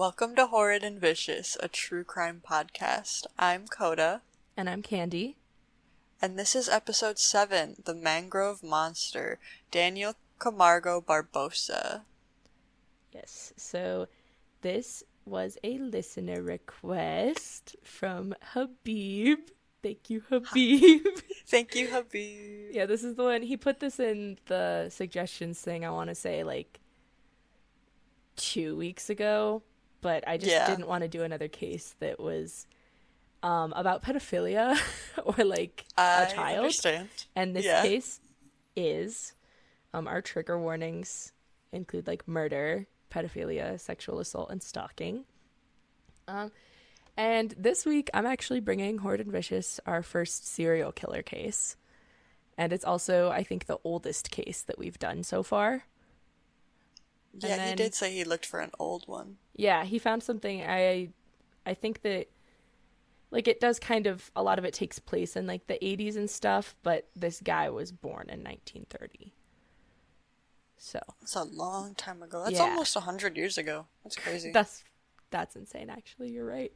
Welcome to Horrid and Vicious, a true crime podcast. I'm Coda. And I'm Candy. And this is episode 7, The Mangrove Monster, Daniel Camargo Barbosa. Yes, so this was a listener request from Habib. Thank you, Habib. Thank you, Habib. Yeah, this is the one. He put this in the suggestions thing, I want to say, like 2 weeks ago. But I just didn't want to do another case that was about pedophilia or like a child. I understand. And this case is, our trigger warnings include like murder, pedophilia, sexual assault, and stalking. And this week I'm actually bringing Horrid and Vicious, our first serial killer case. And it's also, I think, the oldest case that we've done so far. Yeah, he did say he looked for an old one. Yeah, he found something. I think that, like, it does kind of, a lot of it takes place in, like, the 80s and stuff, but this guy was born in 1930. So. That's a long time ago. That's almost 100 years ago. That's crazy. That's insane, actually. You're right.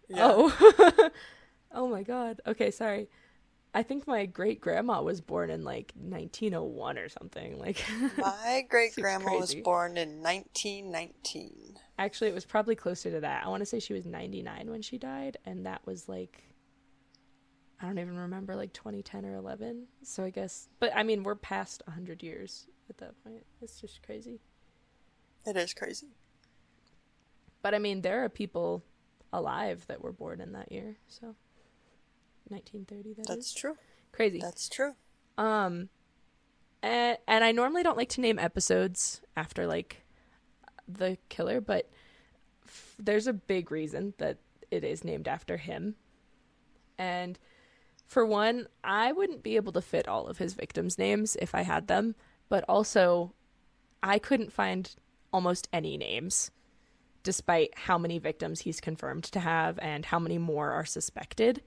Yeah. Oh. Oh, my God. Okay, sorry. I think my great-grandma was born in, like, 1901 or something. Like, my great-grandma was born in 1919. Actually, it was probably closer to that. I want to say she was 99 when she died, and that was, like, I don't even remember, like, 2010 or 11. So I guess, but, I mean, we're past 100 years at that point. It's just crazy. It is crazy. But, I mean, there are people alive that were born in that year, so. 1930, That's true. Crazy. That's true. And I normally don't like to name episodes after, like, the killer, but there's a big reason that it is named after him. And for one, I wouldn't be able to fit all of his victims' names if I had them, but also I couldn't find almost any names, despite how many victims he's confirmed to have and how many more are suspected.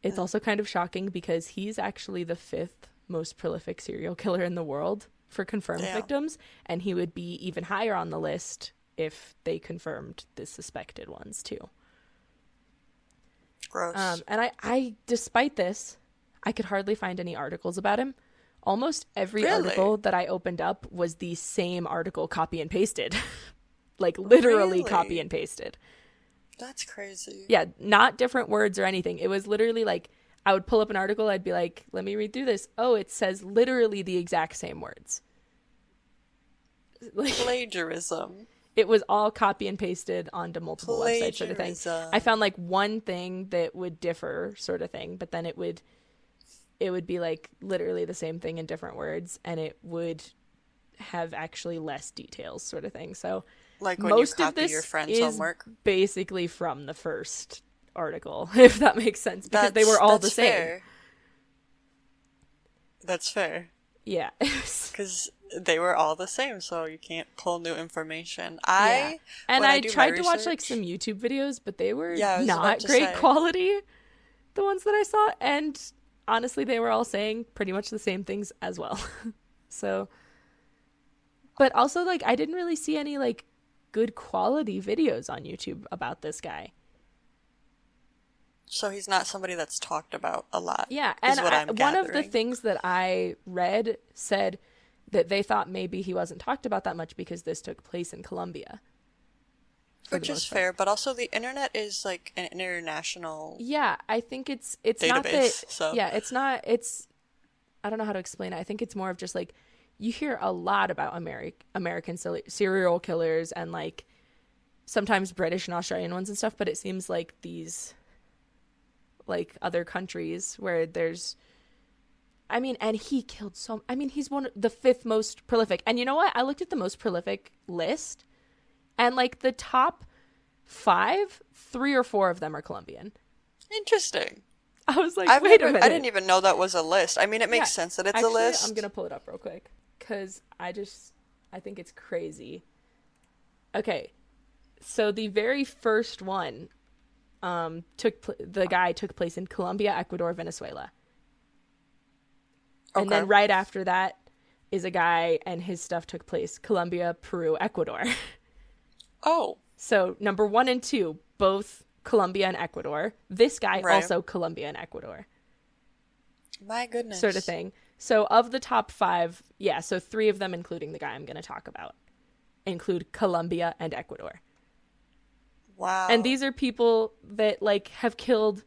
It's also kind of shocking because he's actually the 5th most prolific serial killer in the world for confirmed victims, and he would be even higher on the list if they confirmed the suspected ones too. Gross. And I, despite this, I could hardly find any articles about him. Almost every article that I opened up was the same article copy and pasted. Like literally copy and pasted. That's crazy. Yeah, not different words or anything. It was literally like, I would pull up an article, I'd be like, let me read through this. Oh, it says literally the exact same words. Like, plagiarism. It was all copy and pasted onto multiple websites sort of thing. I found like one thing that would differ sort of thing, but then it would be like literally the same thing in different words, and it would have actually less details sort of thing. So like when most you of copy this your friend's is homework, basically from the first article, if that makes sense, because they were all the same. Fair. That's fair. Yeah, because they were all the same, so you can't pull new information. I tried to watch like some YouTube videos, but they were not great quality, the ones that I saw, and honestly they were all saying pretty much the same things as well. So, but also like I didn't really see any like good quality videos on YouTube about this guy. So he's not somebody that's talked about a lot. Yeah, and one of the things that I read said that they thought maybe he wasn't talked about that much because this took place in Colombia. Which is fair, but also the internet is like an international Yeah, I think it's database, not that so. Yeah, it's I don't know how to explain it. I think it's more of just like you hear a lot about American serial killers and like sometimes British and Australian ones and stuff, but it seems like these like other countries where there's and he killed he's one of the 5th most prolific. And you know what? I looked at the most prolific list and like the top 5, 3 or 4 of them are Colombian. Interesting. I was like, wait a minute. I didn't even know that was a list. I mean, it makes sense that it's a list. I'm going to pull it up real quick because I think it's crazy. Okay. So the very first one took place in Colombia, Ecuador, Venezuela. And then right after that is a guy and his stuff took place Colombia, Peru, Ecuador. Oh. So number 1 and 2, both Colombia and Ecuador. This guy Right. also Colombia and Ecuador. My goodness. Sort of thing. So of the top 5, yeah, so 3 of them, including the guy I'm going to talk about, include Colombia and Ecuador. Wow. And these are people that, like, have killed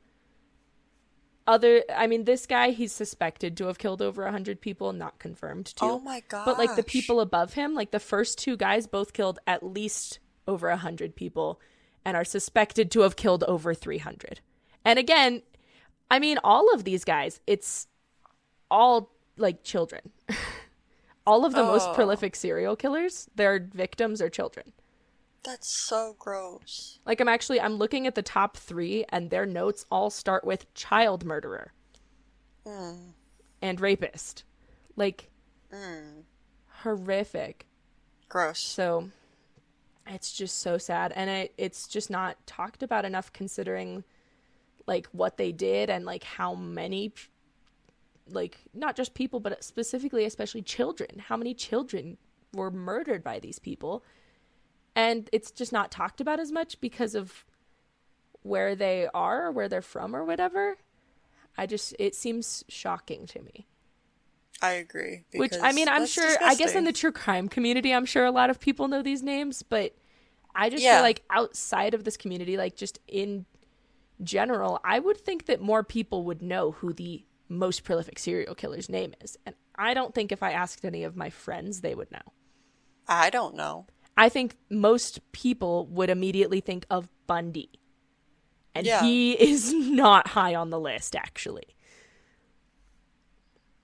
other... I mean, this guy, he's suspected to have killed over 100 people, not confirmed to. Oh my gosh. But, like, the people above him, like, the first 2 guys both killed at least over 100 people and are suspected to have killed over 300. And again, I mean, all of these guys, it's all, like, children. All of the most prolific serial killers, their victims are children. That's so gross. Like, I'm looking at the top 3, and their notes all start with child murderer and rapist. Like, horrific. Gross. So, it's just so sad, and it's just not talked about enough, considering, like, what they did and, like, how many, like, not just people, but specifically, especially children. How many children were murdered by these people? And it's just not talked about as much because of where they are or where they're from or whatever. It seems shocking to me. I agree. Which, I mean, I'm sure, disgusting. I guess in the true crime community, I'm sure a lot of people know these names, but I just feel like outside of this community, like, just in general, I would think that more people would know who the most prolific serial killer's name is. And I don't think if I asked any of my friends, they would know. I don't know. I think most people would immediately think of Bundy. And he is not high on the list, actually.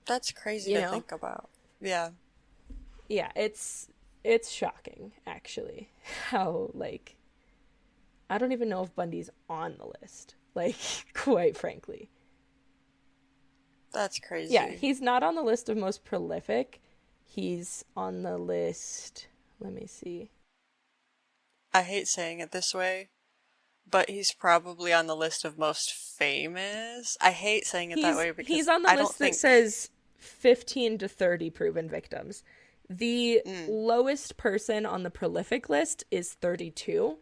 That's crazy to think about. Yeah. Yeah, it's shocking, actually, how, like, I don't even know if Bundy's on the list, like, quite frankly. That's crazy. Yeah, he's not on the list of most prolific. He's on the list... Let me see. I hate saying it this way, but he's probably on the list of most famous. I hate saying it that way because he's on the list that says 15 to 30 proven victims. The lowest person on the prolific list is 32,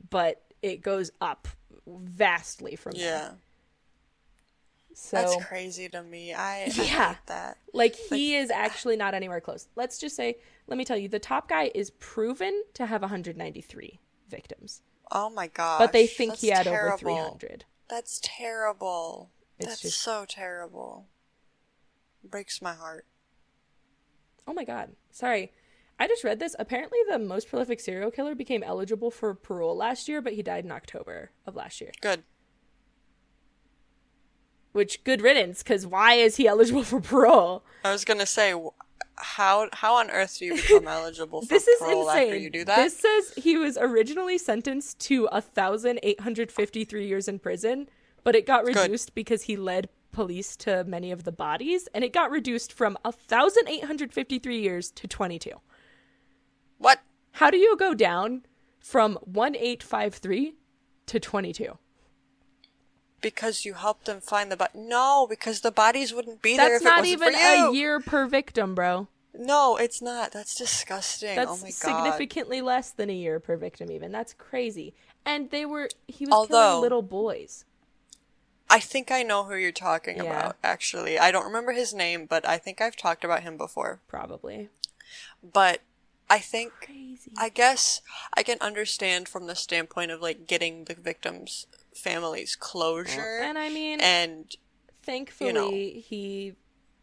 but it goes up vastly from there. So, that's crazy to me. I hate that. Like, he is actually not anywhere close. Let's just say, let me tell you, the top guy is proven to have 193 victims. Oh my gosh. But they think he had terrible. over 300. That's terrible. That's just so terrible. Breaks my heart. Oh my god. Sorry. I just read this. Apparently the most prolific serial killer became eligible for parole last year, but he died in October of last year. Good. Which, good riddance, because why is he eligible for parole? I was going to say, how on earth do you become eligible for parole after you do that? This says he was originally sentenced to 1,853 years in prison, but it got reduced because he led police to many of the bodies, and it got reduced from 1,853 years to 22. What? How do you go down from 1,853 to 22? Because you helped them find the body. No, because the bodies wouldn't be there if it wasn't for you. That's not even a year per victim, bro. No, it's not. That's disgusting. That's oh my god. Significantly less than a year per victim even. That's crazy. And he was killing little boys. I think I know who you're talking about, actually. I don't remember his name, but I think I've talked about him before. Probably. But I think, I guess I can understand from the standpoint of, like, getting the victims' families closure. And I mean, and thankfully he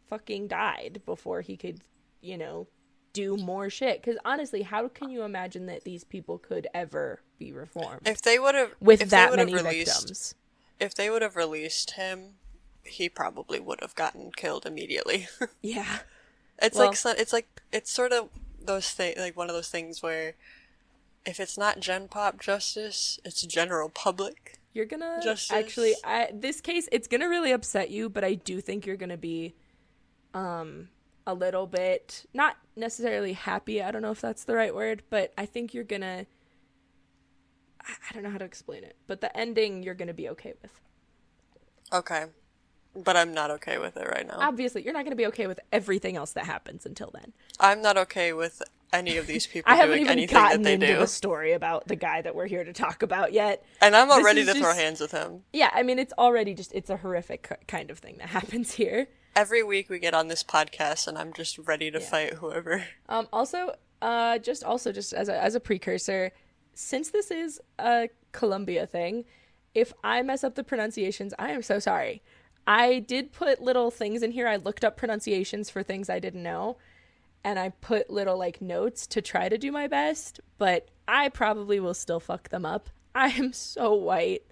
fucking died before he could, do more shit. Because honestly, how can you imagine that these people could ever be reformed? If they would have, with that many victims. If they would have released him, he probably would have gotten killed immediately. Yeah. It's sort of those things, like one of those things where if it's not Gen Pop justice, it's general public. You're gonna justice. Actually, this case, it's gonna really upset you, but I do think you're gonna be, a little bit not necessarily happy. I don't know if that's the right word, but I think you're gonna. I don't know how to explain it, but the ending you're gonna be okay with. Okay, but I'm not okay with it right now. Obviously, you're not gonna be okay with everything else that happens until then. I'm not okay with any of these people I haven't doing even anything gotten that they into do. the story about the guy that we're here to talk about yet. And I'm This ready is to throw just- hands with him. Yeah, I mean, it's already it's a horrific kind of thing that happens here. Every week we get on this podcast, and I'm just ready to fight whoever. Also, just as a precursor, since this is a Colombia thing, if I mess up the pronunciations, I am so sorry. I did put little things in here. I looked up pronunciations for things I didn't know, and I put little like notes to try to do my best, but I probably will still fuck them up. I am so white.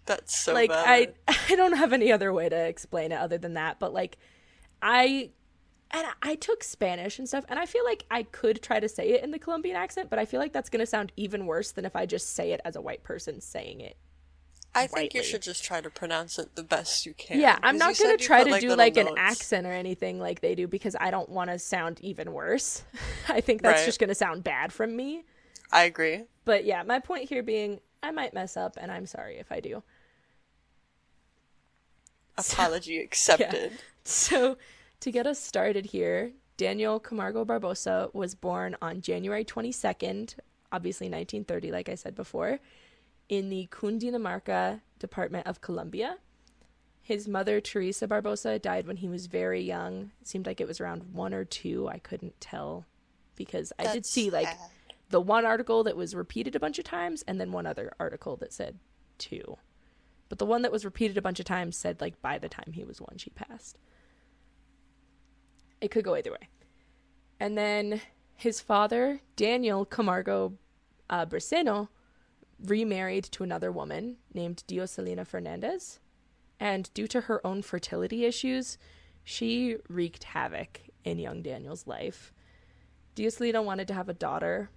That's so like bad. I don't have any other way to explain it other than that, but like I took Spanish and stuff, and I feel like I could try to say it in the Colombian accent, but I feel like that's going to sound even worse than if I just say it as a white person saying it. I think you should just try to pronounce it the best you can. Yeah, I'm not going to try to do like notes. an accent or anything like they do, because I don't want to sound even worse. I think that's just going to sound bad from me. I agree. But yeah, my point here being, I might mess up, and I'm sorry if I do. Apology accepted. Yeah. So, to get us started here, Daniel Camargo Barbosa was born on January 22nd, obviously 1930, like I said before, in the Cundinamarca department of Colombia. His mother, Teresa Barbosa, died when he was very young. It seemed like it was around 1 or 2. I couldn't tell, because I did see like the one article that was repeated a bunch of times, and then one other article that said 2. But the one that was repeated a bunch of times said, like, by the time he was 1, she passed. It could go either way. And then his father, Daniel Camargo Barceno, remarried to another woman named Dioselina Fernandez. And due to her own fertility issues, she wreaked havoc in young Daniel's life. Dioselina wanted to have a daughter,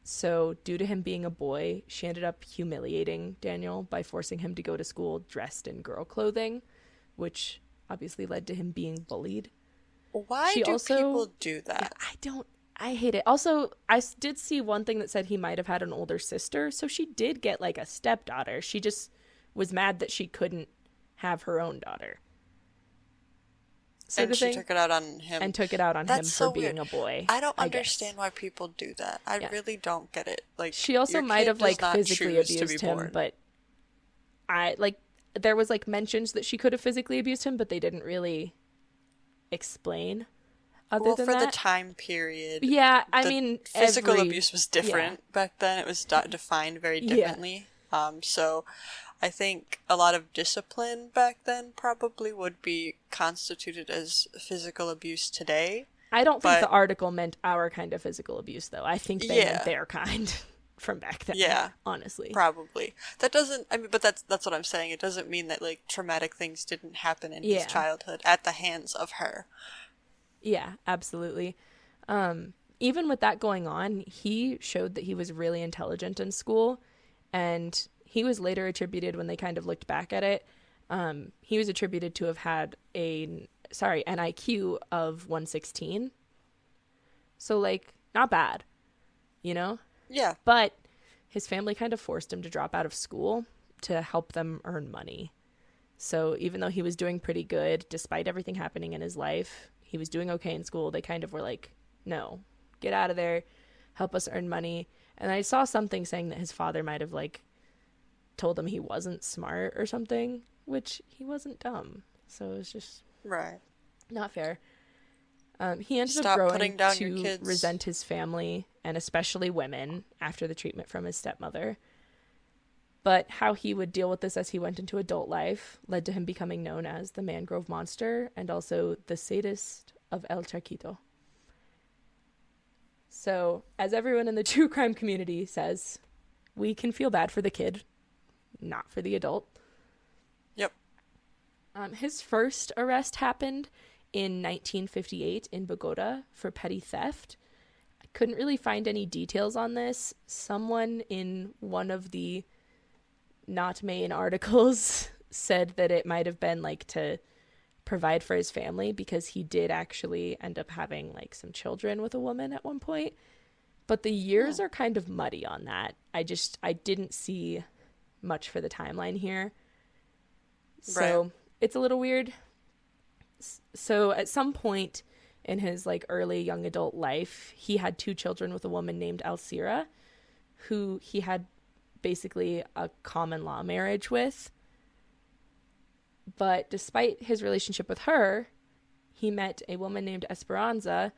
so due to him being a boy, she ended up humiliating Daniel by forcing him to go to school dressed in girl clothing, which obviously led to him being bullied. Why do people do that? I hate it. Also, I did see one thing that said he might have had an older sister, so she did get like a stepdaughter. She just was mad that she couldn't have her own daughter. And she took it out on him. And took it out on him for being a boy. I don't understand why people do that. I really don't get it. Like, she also might have like physically abused him, but there was like mentions that she could have physically abused him, but they didn't really explain. Other than for that, the time period. Yeah, I mean, physical abuse was different back then. It was defined very differently. So I think a lot of discipline back then probably would be constituted as physical abuse today. I don't think the article meant our kind of physical abuse, though. I think they meant their kind from back then. Yeah, honestly, probably. That doesn't. I mean, but that's what I'm saying. It doesn't mean that like traumatic things didn't happen in his childhood at the hands of her. Yeah, absolutely. Even with that going on, he showed that he was really intelligent in school, and he was later attributed, when they kind of looked back at it, he was attributed to have had an IQ of 116. So, like, not bad, you know? Yeah. But his family kind of forced him to drop out of school to help them earn money. So even though he was doing pretty good, despite everything happening in his life, he was doing okay in school, they kind of were like, no, get out of there, help us earn money. And I saw something saying that his father might have, like, told him he wasn't smart or something, which he wasn't dumb. So it was just not fair. He ended up growing to resent his family, and especially women, after the treatment from his stepmother. But how he would deal with this as he went into adult life led to him becoming known as the Mangrove Monster and also the Sadist of El Charquito. So, as everyone in the true crime community says, we can feel bad for the kid, not for the adult. Yep. His first arrest happened in 1958 in Bogota for petty theft. I couldn't really find any details on this. Someone in one of the not main articles said that it might have been like to provide for his family, because he did actually end up having like some children with a woman at one point. But the years are kind of muddy on that. I didn't see much for the timeline here. So it's a little weird. So at some point in his like early young adult life. He had 2 children with a woman named Alcira, who he had basically a common law marriage with. But despite his relationship with her, he met a woman named Esperanza.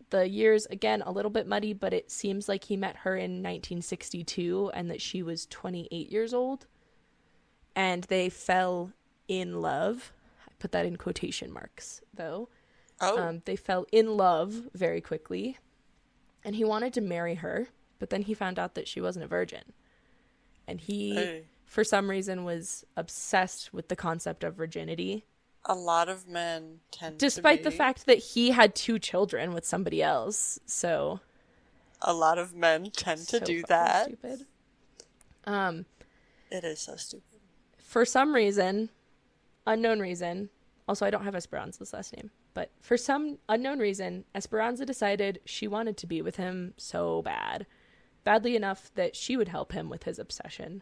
The years, again, a little bit muddy, but it seems like he met her in 1962 and that she was 28 years old. And they fell in love. I put that in quotation marks, though. Oh. They fell in love very quickly. And he wanted to marry her, but then he found out that she wasn't a virgin. And he, for some reason, was obsessed with the concept of virginity. A lot of men tend Despite to the be. fact that he had 2 children with somebody else, so... A lot of men tend to so do fucking that. Stupid. It is so stupid. For some reason, unknown reason, also I don't have Esperanza's last name, but for some unknown reason, Esperanza decided she wanted to be with him so bad. Badly enough that she would help him with his obsession.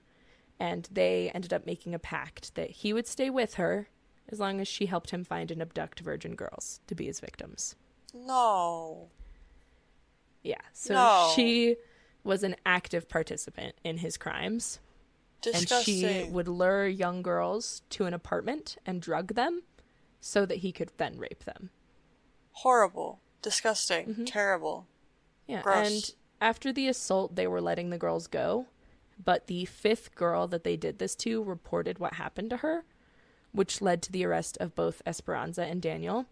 And they ended up making a pact that he would stay with her as long as she helped him find and abduct virgin girls to be his victims. No. Yeah, so No. she was an active participant in his crimes. Disgusting. And she would lure young girls to an apartment and drug them so that he could then rape them. Horrible. Disgusting. Terrible. Yeah, Gross. and after the assault, they were letting the girls go. But the 5th girl that they did this to reported what happened to her, which led to the arrest of both Esperanza and Daniel.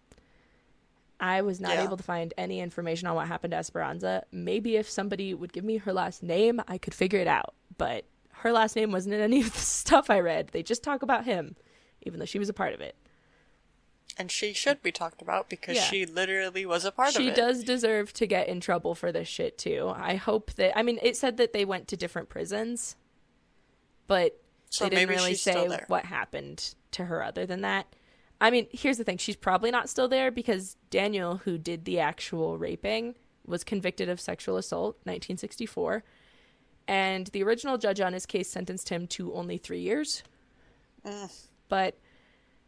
I was not able to find any information on what happened to Esperanza. Maybe if somebody would give me her last name, I could figure it out. But her last name wasn't in any of the stuff I read. They just talk about him, even though she was a part of it. And she should be talked about because she literally was a part of it. She does deserve to get in trouble for this shit, too. I hope that... I mean, it said that they went to different prisons, but So they didn't maybe really she's still say there. what happened to her other than that. I mean, here's the thing. She's probably not still there because Daniel, who did the actual raping, was convicted of sexual assault, 1964. And the original judge on his case sentenced him to only 3 years. But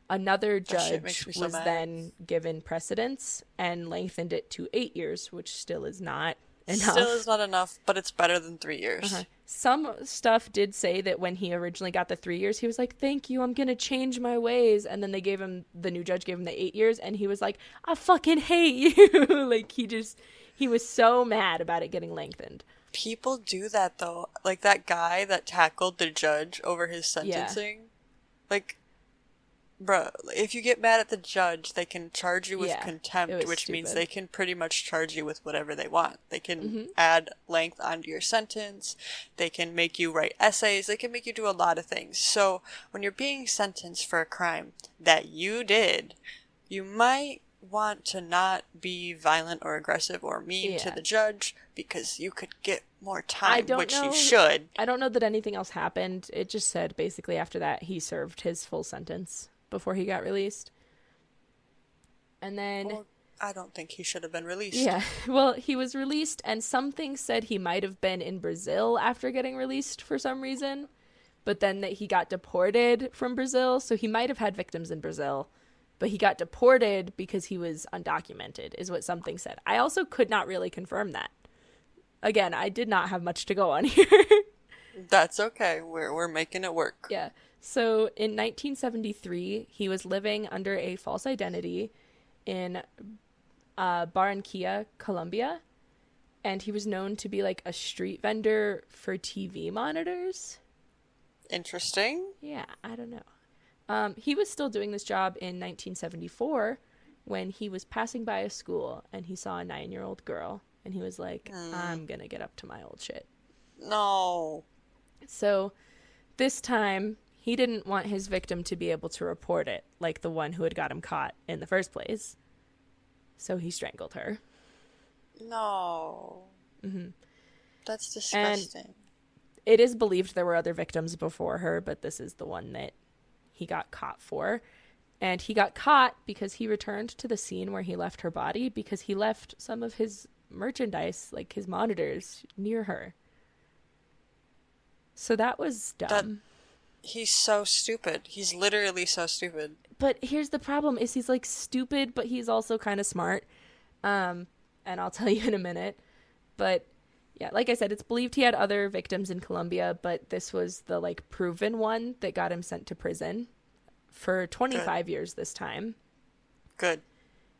another judge was then given precedence and lengthened it to 8 years, which still is not enough. Still is not enough, but it's better than 3 years. Some stuff did say that when he originally got the 3 years, he was like, thank you, I'm going to change my ways. And then the new judge gave him the 8 years, and he was like, I fucking hate you. Like, he was so mad about it getting lengthened. People do that, though. Like, that guy that tackled the judge over his sentencing. Yeah. Like, bruh, if you get mad at the judge, they can charge you with contempt, which means they can pretty much charge you with whatever they want. They can add length onto your sentence. They can make you write essays. They can make you do a lot of things. So when you're being sentenced for a crime that you did, you might want to not be violent or aggressive or mean to the judge because you could get more time, which you should. I don't know that anything else happened. It just said basically after that he served his full sentence before he got released. And then... Well, I don't think he should have been released. Yeah, well, he was released, and something said he might have been in Brazil after getting released for some reason, but then that he got deported from Brazil, so he might have had victims in Brazil, but he got deported because he was undocumented, is what something said. I also could not really confirm that. Again, I did not have much to go on here. That's okay. We're making it work. Yeah. So in 1973, he was living under a false identity in Barranquilla, Colombia, and he was known to be like a street vendor for TV monitors. Interesting. Yeah, I don't know. He was still doing this job in 1974 when he was passing by a school and he saw a 9-year-old girl and he was like, I'm gonna get up to my old shit. No. So this time he didn't want his victim to be able to report it like the one who had got him caught in the first place. So he strangled her. No. Mm-hmm. That's disgusting. And it is believed there were other victims before her, but this is the one that he got caught for. And he got caught because he returned to the scene where he left her body because he left some of his merchandise, like his monitors, near her. So that was dumb. He's so stupid. He's literally so stupid. But here's the problem: is he's like stupid, but he's also kind of smart. And I'll tell you in a minute. But yeah, like I said, it's believed he had other victims in Colombia, but this was the like proven one that got him sent to prison for 25 years this time. Good.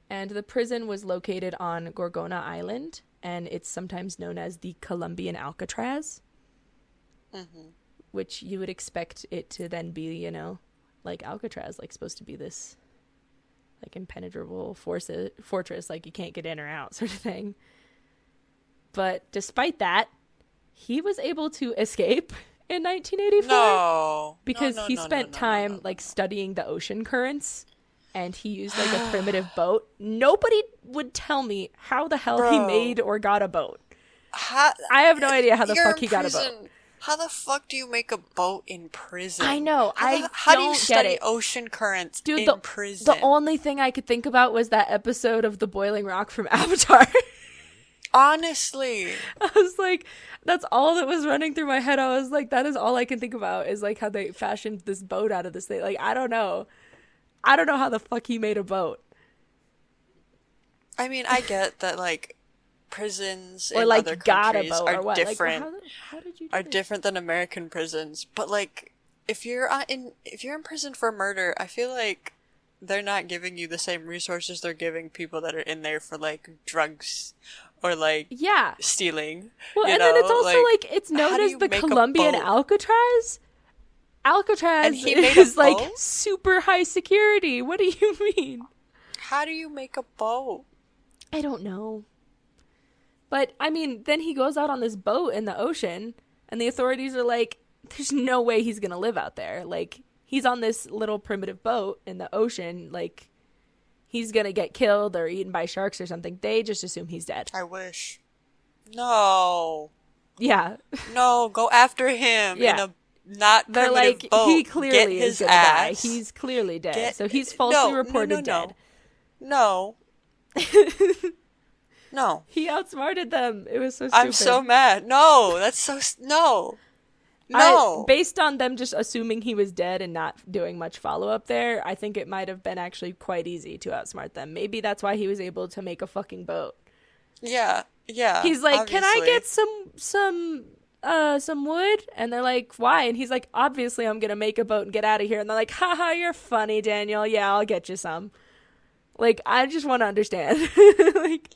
And the prison was located on Gorgona Island, and it's sometimes known as the Colombian Alcatraz. Mm-hmm. Which you would expect it to then be, you know, like Alcatraz, like supposed to be this like impenetrable fortress, like you can't get in or out sort of thing. But despite that, he was able to escape in 1984. No. Because he spent time like studying the ocean currents, and he used like a primitive boat. Nobody would tell me how the hell he made or got a boat. I have no idea how the fuck he got a boat. How the fuck do you make a boat in prison? I know. How do you study ocean currents in prison? The only thing I could think about was that episode of the Boiling Rock from Avatar. Honestly. I was like, that's all that was running through my head. I was like, that is all I can think about is like how they fashioned this boat out of this thing. Like, I don't know. I don't know how the fuck he made a boat. I mean, I get that, like, prisons or in like other countries are different. Like, how did you do are this? different than American prisons, but like if you're in prison for murder, I feel like they're not giving you the same resources they're giving people that are in there for like drugs or like stealing. Well, and then it's also like it's known as the Colombian Alcatraz. Alcatraz is like super high security. What do you mean? How do you make a boat? I don't know. But, I mean, then he goes out on this boat in the ocean, and the authorities are like, there's no way he's going to live out there. Like, he's on this little primitive boat in the ocean. Like, he's going to get killed or eaten by sharks or something. They just assume he's dead. I wish. No. Yeah. No, go after him in a not They're primitive like, boat. he clearly Get is going to die. He's clearly dead. So he's falsely reported dead. No. No. He outsmarted them. It was so stupid. I'm so mad. No, that's so... No. No. Based on them just assuming he was dead and not doing much follow-up there, I think it might have been actually quite easy to outsmart them. Maybe that's why he was able to make a fucking boat. Yeah. Yeah. He's like, obviously. Can I get some wood? And they're like, why? And he's like, obviously I'm gonna make a boat and get out of here. And they're like, haha, you're funny, Daniel. Yeah, I'll get you some. Like, I just want to understand. Like...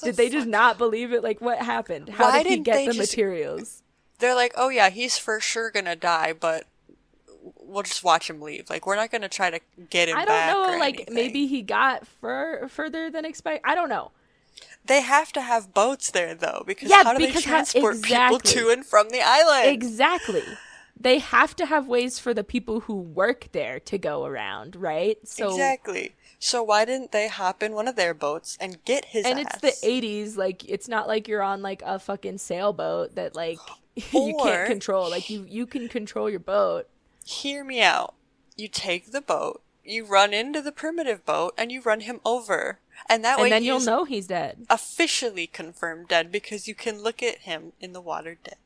Did they just not believe it? Like, what happened? How did he get the materials? They're like, oh yeah, he's for sure gonna die, but we'll just watch him leave. Like, we're not gonna try to get him back. I don't know, like, anything. Maybe he got further than expected. I don't know. They have to have boats there, though, because how do they transport people to and from the island? Exactly. They have to have ways for the people who work there to go around, right? So exactly. So why didn't they hop in one of their boats and get his and ass? It's the 80s. Like, it's not like you're on, like, a fucking sailboat that, like, you can't control. Like, you can control your boat. Hear me out. You take the boat, you run into the primitive boat, and you run him over. And that way then you'll know he's dead. Officially confirmed dead, because you can look at him in the water dead.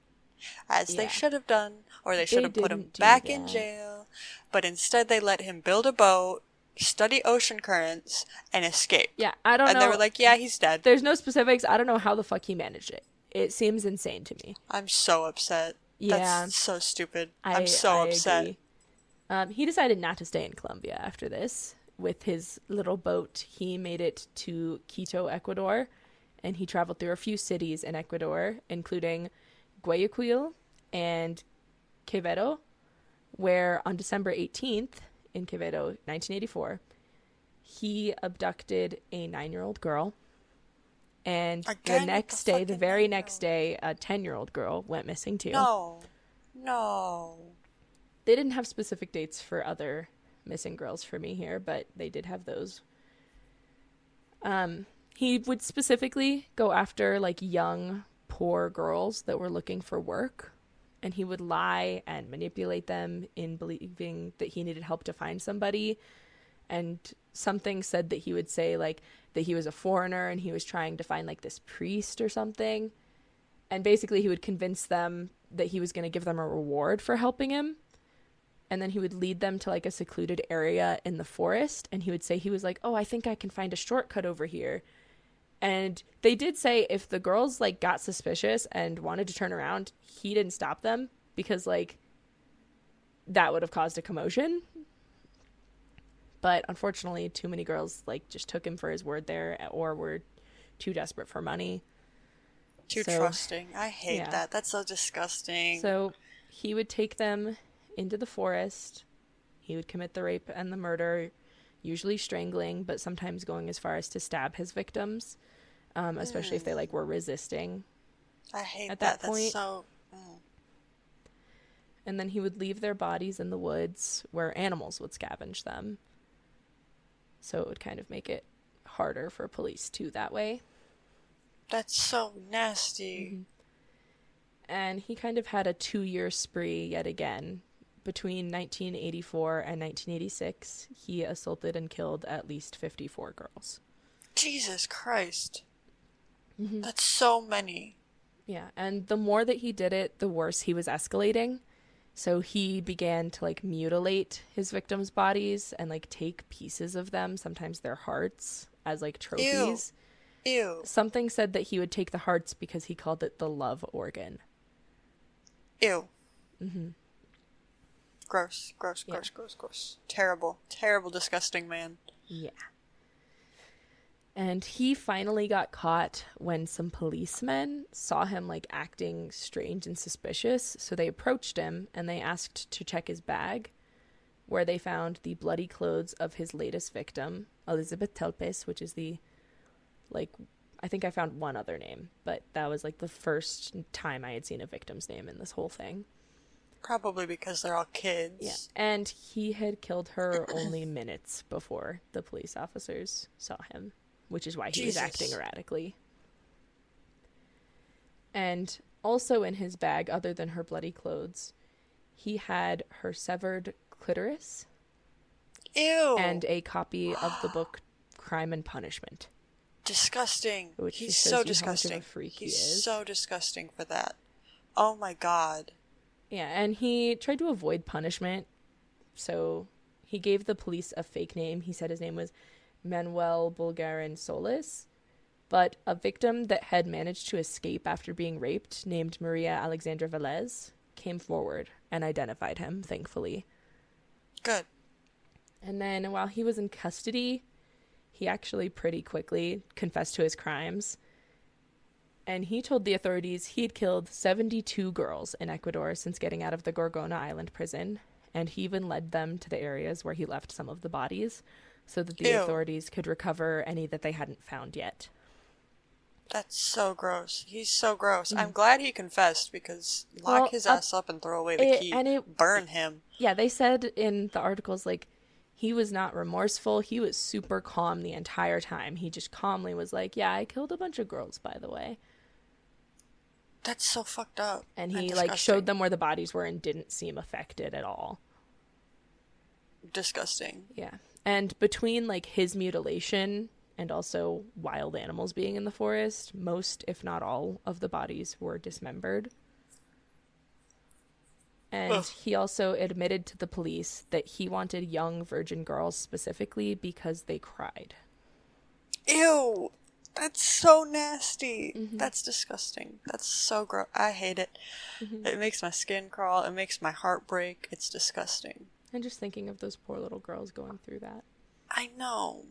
As they should have done, or they should have put him back in jail. But instead they let him build a boat, study ocean currents, and escape. Yeah, I don't know. And they were like, yeah, he's dead. There's no specifics. I don't know how the fuck he managed it. It seems insane to me. I'm so upset. Yeah. That's so stupid. I'm so upset. Agree. He decided not to stay in Colombia after this. With his little boat, he made it to Quito, Ecuador, and he traveled through a few cities in Ecuador, including Guayaquil and Quevedo, where on December 18th, in Quevedo, 1984, he abducted a 9-year-old girl, and the very next day, a 10-year-old girl went missing too. No. They didn't have specific dates for other missing girls for me here, but they did have those. He would specifically go after, like, young, poor girls that were looking for work. And he would lie and manipulate them in believing that he needed help to find somebody. And something said that he would say, like, that he was a foreigner and he was trying to find, like, this priest or something. And basically he would convince them that he was going to give them a reward for helping him. and then he would lead them to like a secluded area in the forest, and he would say he was like, oh, I think I can find a shortcut over here. And they did say if the girls like got suspicious and wanted to turn around, he didn't stop them because like that would have caused a commotion. But unfortunately, too many girls like just took him for his word there, or were too desperate for money. Too trusting. I hate that. That's so disgusting. So he would take them into the forest. He would commit the rape and the murder, usually strangling, but sometimes going as far as to stab his victims, especially if they like were resisting. I hate at that point. That's so. And then he would leave their bodies in the woods where animals would scavenge them. So it would kind of make it harder for police too that way. That's so nasty. Mm-hmm. And he kind of had a 2-year spree yet again. Between 1984 and 1986, he assaulted and killed at least 54 girls. Jesus Christ. Mm-hmm. That's so many. Yeah, and the more that he did it, the worse he was escalating. So he began to like mutilate his victims' bodies and like take pieces of them, sometimes their hearts, as like trophies. Ew. Something said that he would take the hearts because he called it the love organ. Ew. Mm-hmm. Gross. Terrible, disgusting man. Yeah. And he finally got caught when some policemen saw him like acting strange and suspicious. So they approached him and they asked to check his bag, where they found the bloody clothes of his latest victim, Elizabeth Telpes, which is the, like, I think I found one other name, but that was like the first time I had seen a victim's name in this whole thing. Probably because they're all kids. Yeah. And he had killed her only minutes before the police officers saw him, which is why he was acting erratically. And also in his bag, other than her bloody clothes, he had her severed clitoris. Ew. And a copy of the book Crime and Punishment. Disgusting. Which He's so disgusting. How much of a freak he He's is. so disgusting for that. Oh my god. Yeah, and he tried to avoid punishment, so he gave the police a fake name. He said his name was Manuel Bulgarin Solis, but a victim that had managed to escape after being raped, named Maria Alexandra Velez, came forward and identified him, thankfully. Good. And then while he was in custody, he actually pretty quickly confessed to his crimes. And he told the authorities he had killed 72 girls in Ecuador since getting out of the Gorgona Island prison. And he even led them to the areas where he left some of the bodies so that the authorities could recover any that they hadn't found yet. That's so gross. He's so gross. I'm glad he confessed, because lock his ass up and throw away the key. And burn him. Yeah, they said in the articles, like, he was not remorseful. He was super calm the entire time. He just calmly was like, yeah, I killed a bunch of girls, by the way. That's so fucked up. And he, like, showed them where the bodies were and didn't seem affected at all. Disgusting. Yeah. And between, like, his mutilation and also wild animals being in the forest, most, if not all, of the bodies were dismembered. And he also admitted to the police that he wanted young virgin girls specifically because they cried. Ew! That's so nasty. Mm-hmm. That's disgusting. That's so gross. I hate it. Mm-hmm. It makes my skin crawl. It makes my heart break. It's disgusting. And just thinking of those poor little girls going through that. I know.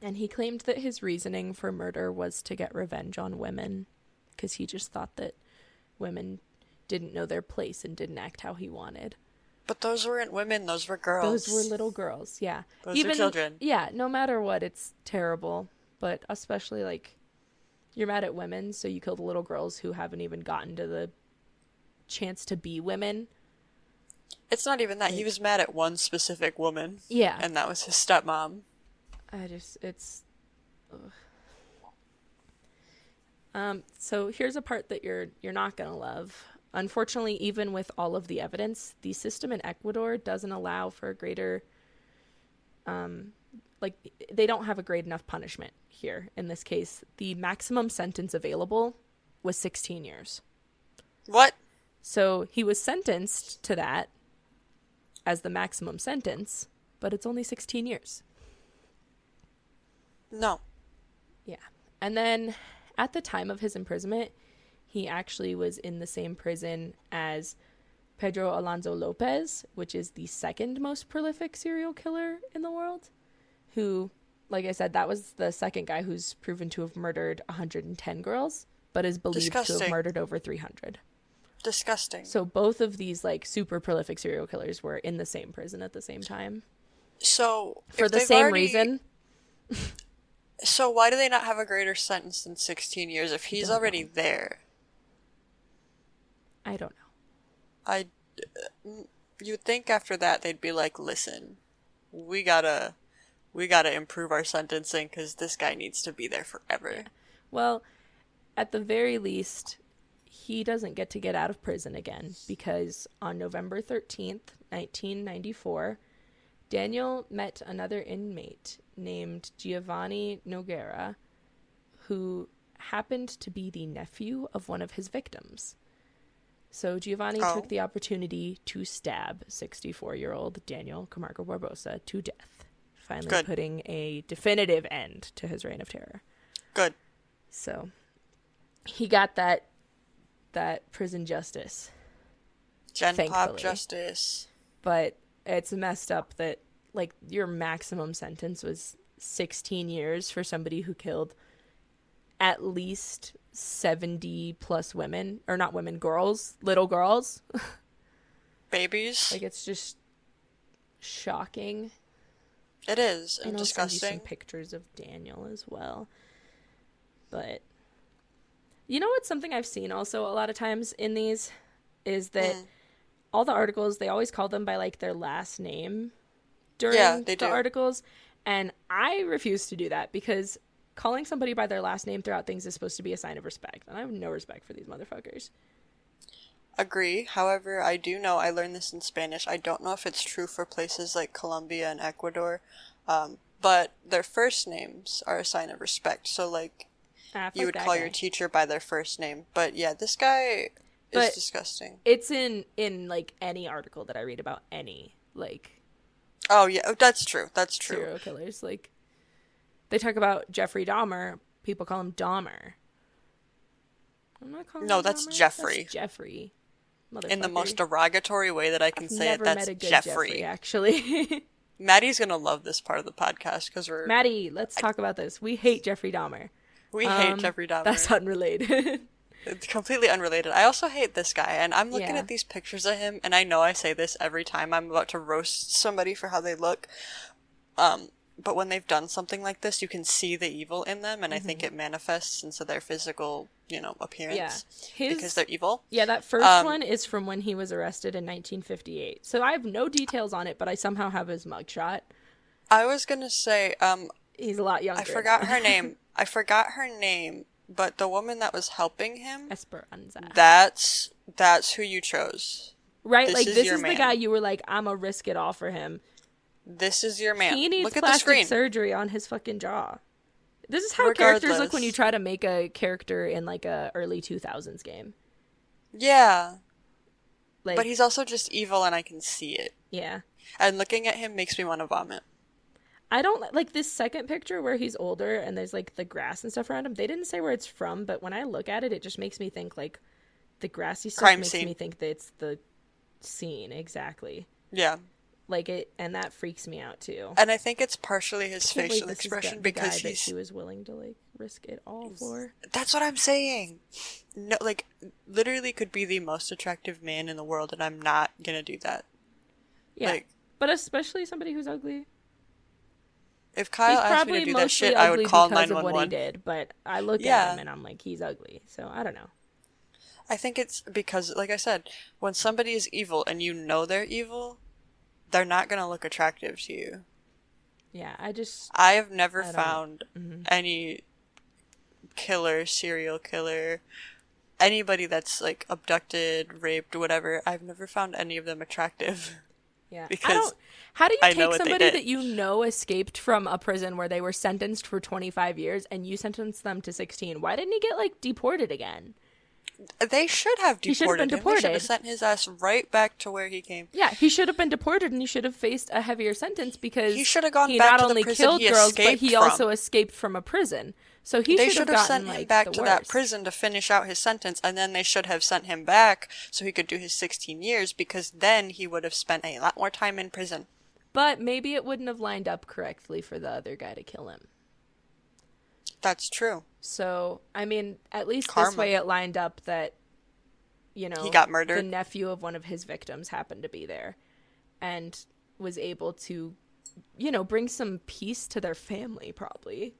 And he claimed that his reasoning for murder was to get revenge on women, because he just thought that women didn't know their place and didn't act how he wanted. But those weren't women, those were girls. Those were little girls, yeah. Those were children. Yeah, no matter what, it's terrible. But especially, like, you're mad at women, so you kill the little girls who haven't even gotten to the chance to be women. It's not even that. He was mad at one specific woman. Yeah. And that was his stepmom. It's... So here's a part that you're not gonna love. Unfortunately, even with all of the evidence, the system in Ecuador doesn't allow for a greater, they don't have a great enough punishment here. In this case, the maximum sentence available was 16 years. What? So he was sentenced to that, as the maximum sentence, but it's only 16 years. No. Yeah. And then at the time of his imprisonment, he actually was in the same prison as Pedro Alonso Lopez, which is the second most prolific serial killer in the world, who, like I said, that was the second guy who's proven to have murdered 110 girls, but is believed to have murdered over 300. Disgusting. So both of these, like, super prolific serial killers were in the same prison at the same time. So, for the same reason. So why do they not have a greater sentence than 16 years if he's already there? I don't know. You'd think after that they'd be like, listen, we gotta improve our sentencing because this guy needs to be there forever. Yeah. Well, at the very least, he doesn't get to get out of prison again because on November 13th, 1994, Daniel met another inmate named Giovanni Noguera, who happened to be the nephew of one of his victims. So Giovanni took the opportunity to stab 64-year-old Daniel Camargo Barbosa to death, finally putting a definitive end to his reign of terror. Good. So he got that prison justice. Gen Pop justice. But it's messed up that, like, your maximum sentence was 16 years for somebody who killed at least 70 plus women, or not women, girls, little girls. Babies. Like, it's just shocking. It is, and I'll disgusting. send you some pictures of Daniel as well. But you know what's something I've seen also a lot of times in these is that all the articles, they always call them by, like, their last name during the articles. And I refuse to do that because calling somebody by their last name throughout things is supposed to be a sign of respect. And I have no respect for these motherfuckers. Agree. However, I do know, I learned this in Spanish. I don't know if it's true for places like Colombia and Ecuador. But their first names are a sign of respect. So, like, you would call your teacher by their first name. But yeah, this guy is disgusting. It's in like any article that I read about any, like, oh yeah, that's true. That's true. Serial killers, like, they talk about Jeffrey Dahmer. People call him Dahmer. I'm not calling him that's Dahmer. Jeffrey. That's Jeffrey. In the most derogatory way that I can say it, that's met a good Jeffrey. Actually. Maddie's gonna love this part of the podcast because we're... Maddie, let's talk about this. We hate Jeffrey Dahmer. We hate Jeffrey Dahmer. That's unrelated. It's completely unrelated. I also hate this guy, and I'm looking at these pictures of him, and I know I say this every time I'm about to roast somebody for how they look. But when they've done something like this, you can see the evil in them, and I think it manifests into their physical, appearance. Yeah. Because they're evil. Yeah, that first one is from when he was arrested in 1958. So I have no details on it, but I somehow have his mugshot. I was gonna say, he's a lot younger. I forgot her name. But the woman that was helping him, Esperanza. That's who you chose. Right? This is the guy you were like, I'm gonna risk it all for him. This is your man. He needs Look at plastic the screen. surgery on his fucking jaw. This is how characters look when you try to make a character in, like, a early 2000s game. Yeah. Like, but he's also just evil and I can see it. Yeah. And looking at him makes me want to vomit. I don't like this second picture where he's older and there's, like, the grass and stuff around him. They didn't say where it's from, but when I look at it, it just makes me think, like, the grassy stuff makes me think that it's the scene. Exactly. Yeah. Like it, and that freaks me out too. And I think it's partially his facial expression because he was willing to, like, risk it all for. That's what I'm saying. No, like, literally could be the most attractive man in the world, and I'm not gonna do that. Yeah, like, but especially somebody who's ugly. If Kyle asked me to do that shit, I would call 911. Of what he did, but I look at him and I'm like, he's ugly. So I don't know. I think it's because, like I said, when somebody is evil and you know they're evil, they're not going to look attractive to you. Yeah, I have never found any serial killer, anybody that's, like, abducted, raped, whatever, I've never found any of them attractive. Yeah. Because how do you take somebody that you know escaped from a prison where they were sentenced for 25 years and you sentenced them to 16? Why didn't he get, like, deported again? They should have He should have been deported him. They deported. should have sent his ass right back to where he came. Yeah, he should have been deported, and he should have faced a heavier sentence because he should have gone he back not to the only prison killed he girls, but escaped he from. also escaped from a prison. So They should have sent gotten him back to that worst. prison to finish out his sentence, and then they should have sent him back so he could do his 16 years, because then he would have spent a lot more time in prison. But maybe it wouldn't have lined up correctly for the other guy to kill him. That's true. So, I mean, at least Karma. this way it lined up that, you know, He got murdered. The nephew of one of his victims happened to be there and was able to, you know, bring some peace to their family, probably.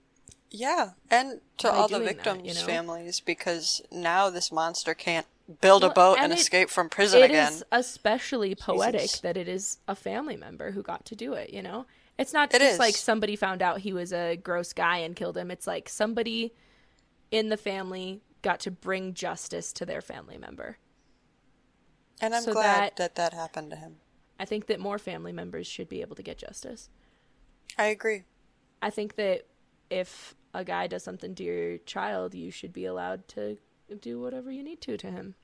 Yeah, and to By all the doing victims' that, you know? families, because now this monster can't build a boat and escape from prison again. It is especially poetic that it is a family member who got to do it, you know? It's not just like somebody found out he was a gross guy and killed him. It's like somebody in the family got to bring justice to their family member. And I'm glad that happened to him. I think that more family members should be able to get justice. I agree. I think that if a guy does something to your child, you should be allowed to do whatever you need to him.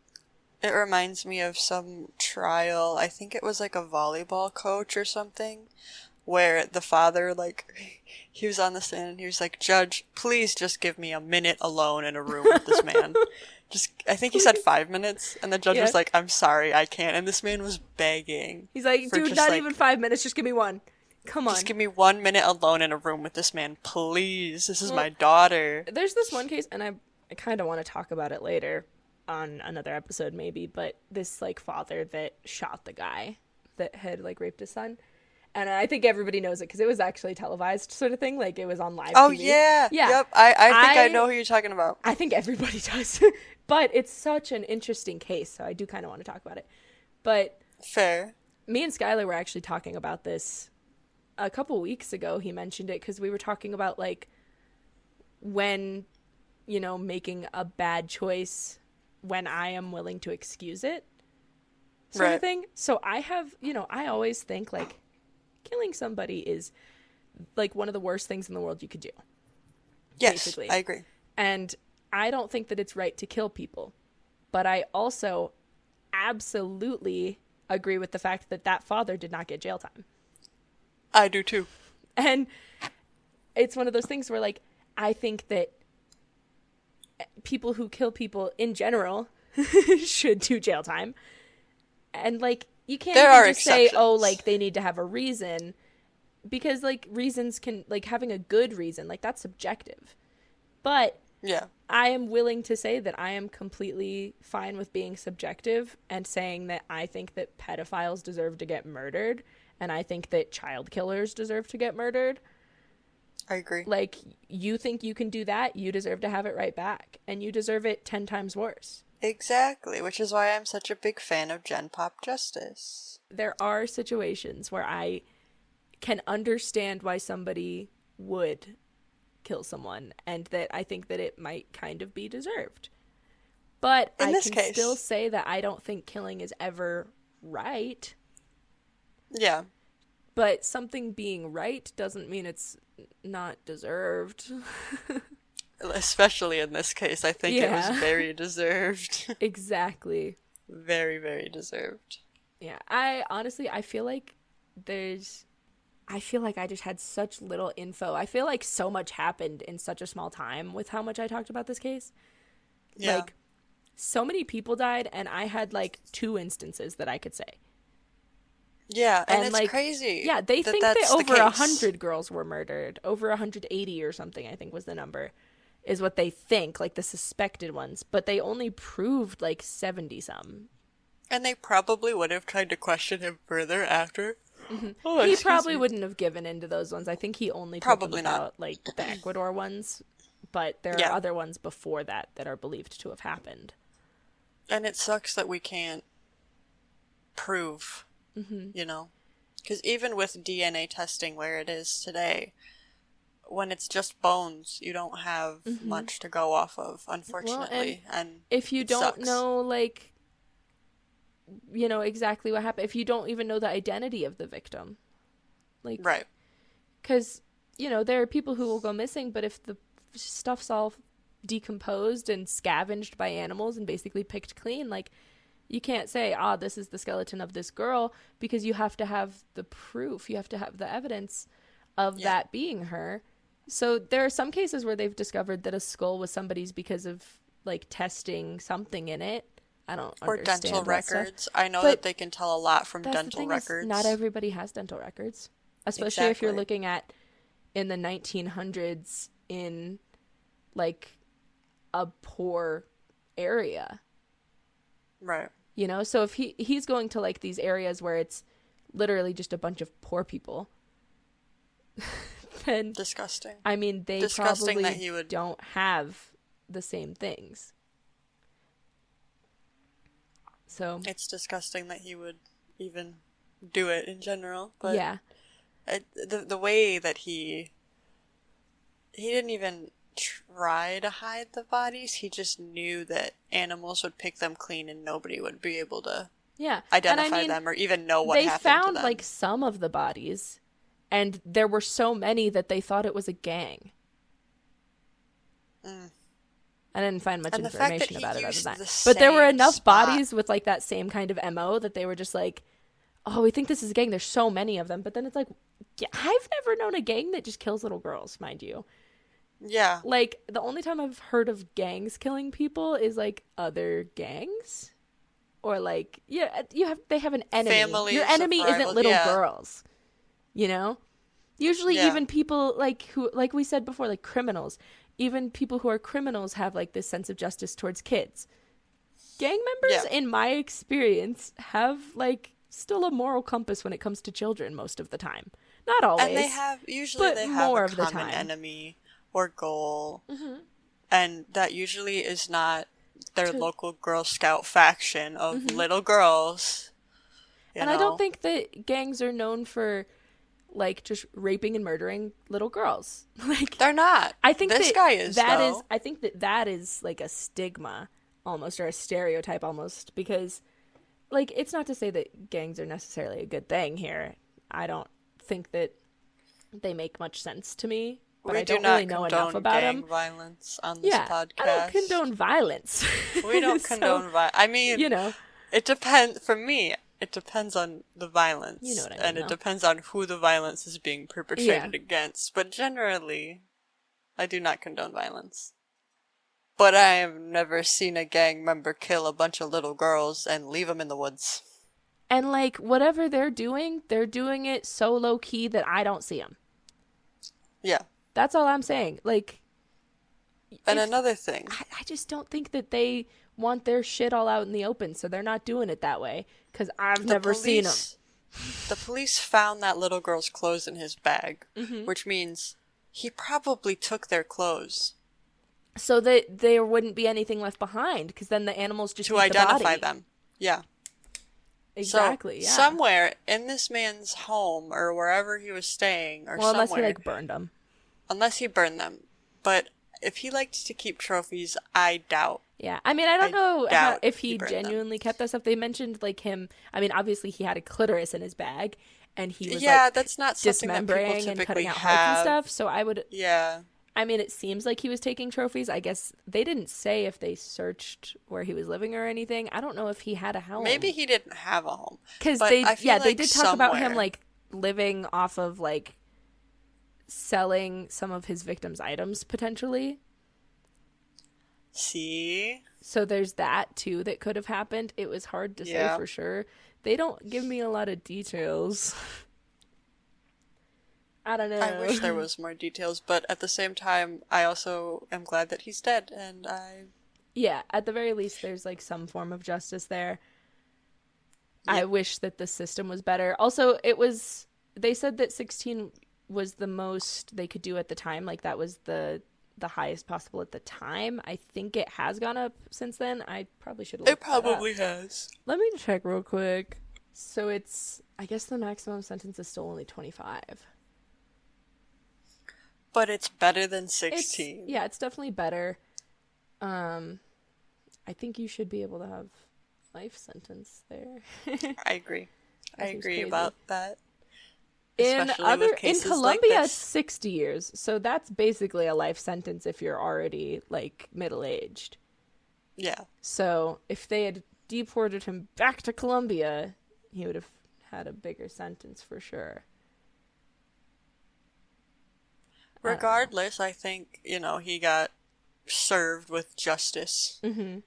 It reminds me of some trial. I think it was like a volleyball coach or something, where the father, like, he was on the stand and he was like, "Judge, please just give me a minute alone in a room with this man." I think he said 5 minutes, and the judge was like, "I'm sorry, I can't." And this man was begging. He's like, "Dude, not even 5 minutes, just give me one. Come on. Just give me 1 minute alone in a room with this man, please. This is my daughter." There's this one case, and I kind of want to talk about it later on another episode maybe, but this, like, father that shot the guy that had, like, raped his son. And I think everybody knows it because it was actually televised sort of thing. Like, it was on live Oh, TV. yeah. Yep. I think I know who you're talking about. I think everybody does. But it's such an interesting case, so I do kind of want to talk about it. But fair. Me and Skylar were actually talking about this a couple weeks ago. He mentioned it because we were talking about, like, when, you know, making a bad choice when I am willing to excuse it sort of thing. So I have, you know, I always think, like, killing somebody is, like, one of the worst things in the world you could do. Yes, basically. I agree. And I don't think that it's right to kill people. But I also absolutely agree with the fact that that father did not get jail time. I do too. And it's one of those things where, like, I think that people who kill people in general should do jail time. And, like, you can't even just say, oh, like, they need to have a reason. Because, like, reasons can, like, having a good reason, like, that's subjective. But yeah, I am willing to say that I am completely fine with being subjective and saying that I think that pedophiles deserve to get murdered. And I think that child killers deserve to get murdered. I agree. Like, you think you can do that, you deserve to have it right back. And you deserve it 10 times worse. Exactly, which is why I'm such a big fan of Gen Pop justice. There are situations where I can understand why somebody would kill someone, and that I think that it might kind of be deserved. But I can still say that I don't think killing is ever right. Yeah. But something being right doesn't mean it's not deserved. Especially in this case, I think it was very deserved. Exactly. Very, very deserved. Yeah, I feel like I just had such little info. I feel like so much happened in such a small time with how much I talked about this case. Yeah. Like, so many people died, and I had, like, 2 instances that I could say. Yeah, and it's like, crazy. Yeah, they think that over 100 girls were murdered. Over 180 or something, I think was the number, is what they think, like, the suspected ones. But they only proved, like, 70-some. And they probably would have tried to question him further after. Mm-hmm. Oh, he probably wouldn't have given into those ones. I think he only told them about, like, the Ecuador ones. But there are other ones before that are believed to have happened. And it sucks that we can't prove, you know? Because even with DNA testing where it is today, when it's just bones, you don't have much to go off of, unfortunately. Well, and if you don't know, like, you know, exactly what happened, if you don't even know the identity of the victim, like, right. Because, you know, there are people who will go missing, but if the stuff's all decomposed and scavenged by animals and basically picked clean. Like, you can't say, this is the skeleton of this girl, because you have to have the proof. You have to have the evidence of that being her. So there are some cases where they've discovered that a skull was somebody's because of, like, testing something in it. I don't or understand dental records. Stuff. I know that they can tell a lot from dental records. Not everybody has dental records, especially if you're looking at in the 1900s in, like, a poor area. Right. You know, so if he's going to, like, these areas where it's literally just a bunch of poor people, then disgusting. I mean, they disgusting probably don't have the same things. So it's disgusting that he would even do it in general. But yeah, the way that he didn't even try to hide the bodies. He just knew that animals would pick them clean and nobody would be able to identify them or even know what happened to them. They found, like, some of the bodies, and there were so many that they thought it was a gang. I didn't find much information about it other than that. But there were enough bodies with, like, that same kind of MO that they were just like, we think this is a gang. There's so many of them. But then it's like, I've never known a gang that just kills little girls, mind you. Yeah. Like, the only time I've heard of gangs killing people is, like, other gangs. Or, like, they have an enemy. Families your enemy isn't little girls. You know? Usually even people, like, who, like we said before, like, criminals. Even people who are criminals have, like, this sense of justice towards kids. Gang members, in my experience, have, like, still a moral compass when it comes to children most of the time. Not always. And they have more of the time. Enemy or goal, and that usually is not their local Girl Scout faction of little girls. And I don't think that gangs are known for, like, just raping and murdering little girls. Like, they're not. I think this guy is. I think that is like a stigma almost, or a stereotype almost, because, like, it's not to say that gangs are necessarily a good thing here. I don't think that they make much sense to me. But I don't really know enough about them. Violence on this podcast. I don't condone violence. We don't condone violence. I mean, it depends. For me, it depends on the violence. You know what I mean, and it depends on who the violence is being perpetrated against. But generally, I do not condone violence. But I have never seen a gang member kill a bunch of little girls and leave them in the woods. And, like, whatever they're doing it so low key that I don't see them. Yeah. That's all I'm saying. Like, and another thing, I just don't think that they want their shit all out in the open, so they're not doing it that way. Because I've never seen them. The police found that little girl's clothes in his bag, which means he probably took their clothes, so that there wouldn't be anything left behind. Because then the animals just to identify them. Yeah. Exactly. So, somewhere in this man's home or wherever he was staying, or somewhere, unless he, like, burned them. Unless he burned them. But if he liked to keep trophies, I doubt. Yeah. I mean, I don't know if he genuinely kept that stuff. They mentioned, like, him. I mean, obviously he had a clitoris in his bag, and he was, like, that's not dismembering and cutting out hearts and stuff. So I would. Yeah. I mean, it seems like he was taking trophies. I guess they didn't say if they searched where he was living or anything. I don't know if he had a home. Maybe he didn't have a home. Because they did talk about him, like, living off of, like, selling some of his victims' items, potentially. See? So there's that, too, that could have happened. It was hard to say for sure. They don't give me a lot of details. I don't know. I wish there was more details, but at the same time, I also am glad that he's dead, and Yeah, at the very least, there's, like, some form of justice there. Yep. I wish that the system was better. Also, they said that 16 was the most they could do at the time. Like, that was the highest possible at the time. I think it has gone up since then. I probably should look It probably has. Let me check real quick. So I guess the maximum sentence is still only 25. But it's better than 16. It's definitely better. I think you should be able to have life sentence there. I agree. I agree about that. especially with cases in Colombia, like it's this. 60 years. So that's basically a life sentence if you're already like middle-aged. Yeah. So if they had deported him back to Colombia, he would have had a bigger sentence for sure. Regardless, I think, he got served with justice. Mm-hmm.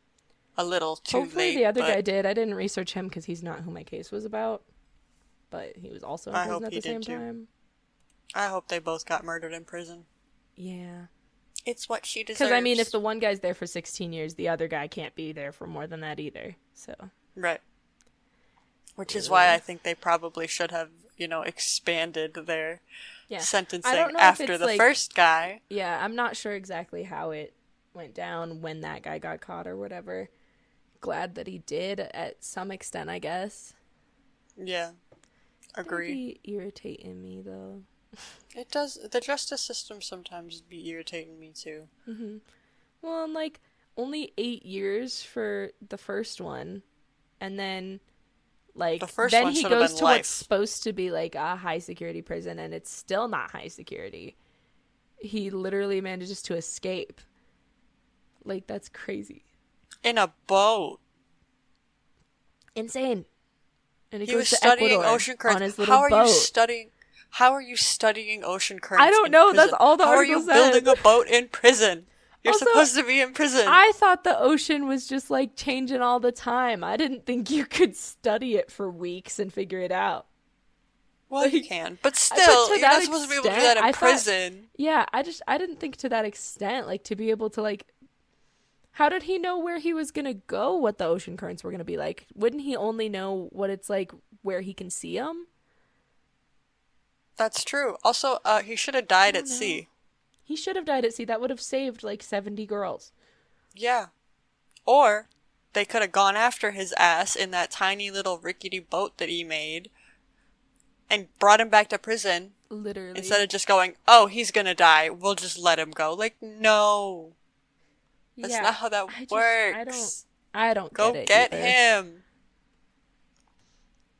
A little too Hopefully late. the other guy did. I didn't research him because he's not who my case was about. But he was also in prison at the same time. I hope they both got murdered in prison. Yeah. It's what she deserves. Because, I mean, if the one guy's there for 16 years, the other guy can't be there for more than that either. So. Right. Which is why I think they probably should have, expanded their sentencing after the first guy. Yeah, I'm not sure exactly how it went down when that guy got caught or whatever. Glad that he did at some extent, I guess. Yeah. Agree. It'd be irritating me, though. It does. The justice system sometimes be irritating me, too. Mm-hmm. Well, and, like, only 8 years for the first one. And then, like, the first then one he should have goes been to life. what's supposed to be, like, a high-security prison, and it's still not high security. He literally manages to escape. Like, that's crazy. In a boat. Insane. And he was studying ocean currents. On his little boat. How are you studying ocean currents? I don't know. That's all the article article said. How are you building a boat in prison? You're also, supposed to be in prison. I thought the ocean was just like changing all the time. I didn't think you could study it for weeks and figure it out. Well, like, you can, but still, you're not supposed to be able to do that in prison. Yeah, I didn't think to that extent, like to be able to like. How did he know where he was gonna go? What the ocean currents were gonna be like? Wouldn't he only know what it's like where he can see them? That's true. Also, he should have died at sea. He should have died at sea. That would have saved like 70 girls. Yeah. Or they could have gone after his ass in that tiny little rickety boat that he made and brought him back to prison. Literally. Instead of just going, oh, he's gonna die. We'll just let him go. Like, no. That's not how that works. I don't go get either. Him.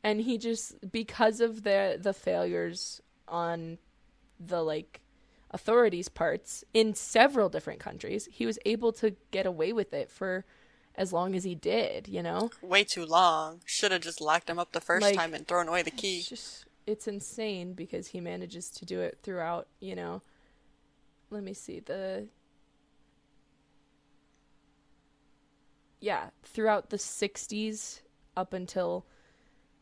And he just, because of the failures on the like authorities' parts in several different countries, he was able to get away with it for as long as he did, you know? Way too long. Should have just locked him up the first time and thrown away the key. It's insane because he manages to do it throughout, you know. Let me see throughout the 60s up until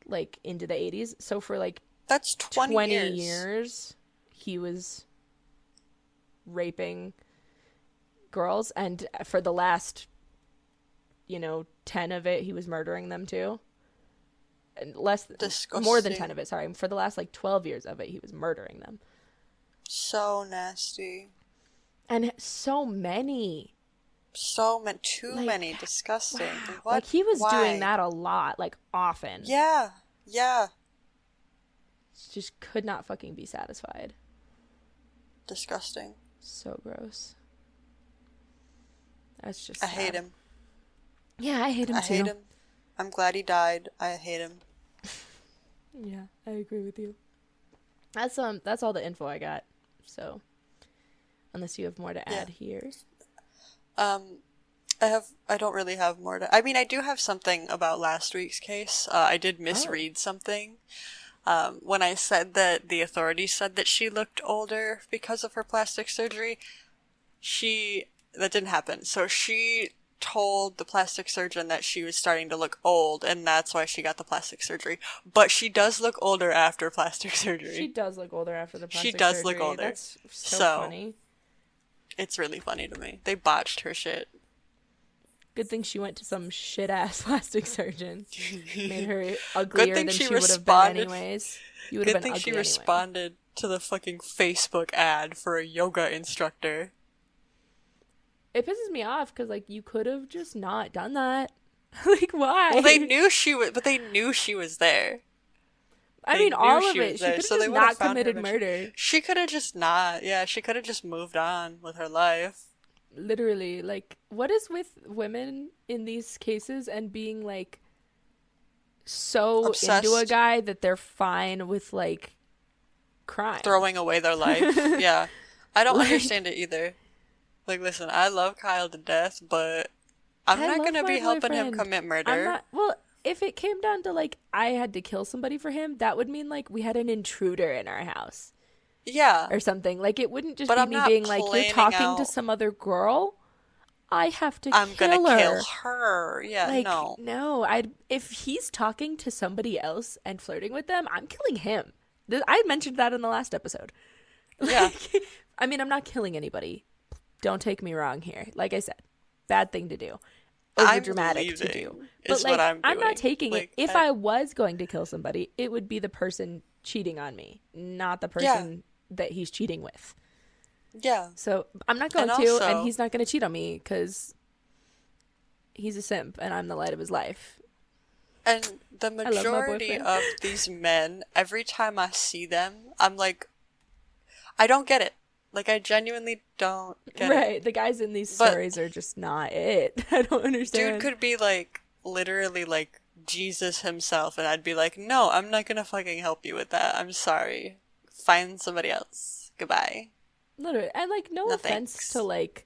like into the 80s. So for like that's 20 years he was raping girls, and for the last 10 of it he was murdering them too. And more than 10 of it, sorry. For the last like 12 years of it he was murdering them. So nasty. And too many, disgusting. Wow. What? Like he was doing that a lot, like often. Yeah. Just could not fucking be satisfied. Disgusting. So gross. That's just I hate him. Yeah, I hate him too. I hate him. I'm glad he died. I hate him. Yeah, I agree with you. That's all the info I got. So, unless you have more to add here. I don't really have more to... I mean, I do have something about last week's case. I did misread something. When I said that the authorities said that she looked older because of her plastic surgery, that didn't happen. So she told the plastic surgeon that she was starting to look old, and that's why she got the plastic surgery. But she does look older after plastic surgery. She does look older after the plastic surgery. She does look older. That's so funny. It's really funny to me. They botched her shit. Good thing she went to some shit-ass plastic surgeon. Made her uglier than she would have been anyways. You would have been ugly anyway. Good thing she responded to the fucking Facebook ad for a yoga instructor. It pisses me off because, like, you could have just not done that. Like, why? Well, they knew she was there. I mean, all of it. She could have just not committed murder. She could have just not. Yeah, she could have just moved on with her life. Literally, like, what is with women in these cases and being, like, so obsessed into a guy that they're fine with, like, crime. Throwing away their life. Yeah. I don't Like- understand it either. Like, listen, I love Kyle to death, but I'm I not love gonna my be helping him boyfriend. commit murder. I'm not. Well, if it came down to like I had to kill somebody for him, that would mean like we had an intruder in our house Yeah. or something. Like it wouldn't just But be I'm me not being like, you're planning talking to out- some other girl. I have to I'm kill gonna her. kill her. Yeah, Like, no. if he's talking to somebody else and flirting with them, I'm killing him. I mentioned that in the last episode. Yeah. Like, I mean, I'm not killing anybody. Don't take me wrong here. Like I said, bad thing to do. Over dramatic to do. But is like, what I'm I'm not doing. taking Like, it. If I was going to kill somebody, it would be the person cheating on me, not the person that he's cheating with. Yeah. So I'm not going And to, also- and he's not going to cheat on me because he's a simp and I'm the light of his life. And the love my majority boyfriend. of these men, every time I see them, I'm like, I don't get it. Like, I genuinely don't get it. Right. The guys in these But- stories are just not it. I don't understand. Dude could be like, literally like Jesus himself, and I'd be like, no, I'm not gonna fucking help you with that. I'm sorry. Find somebody else. Goodbye. Literally. And like, no No offense thanks. to like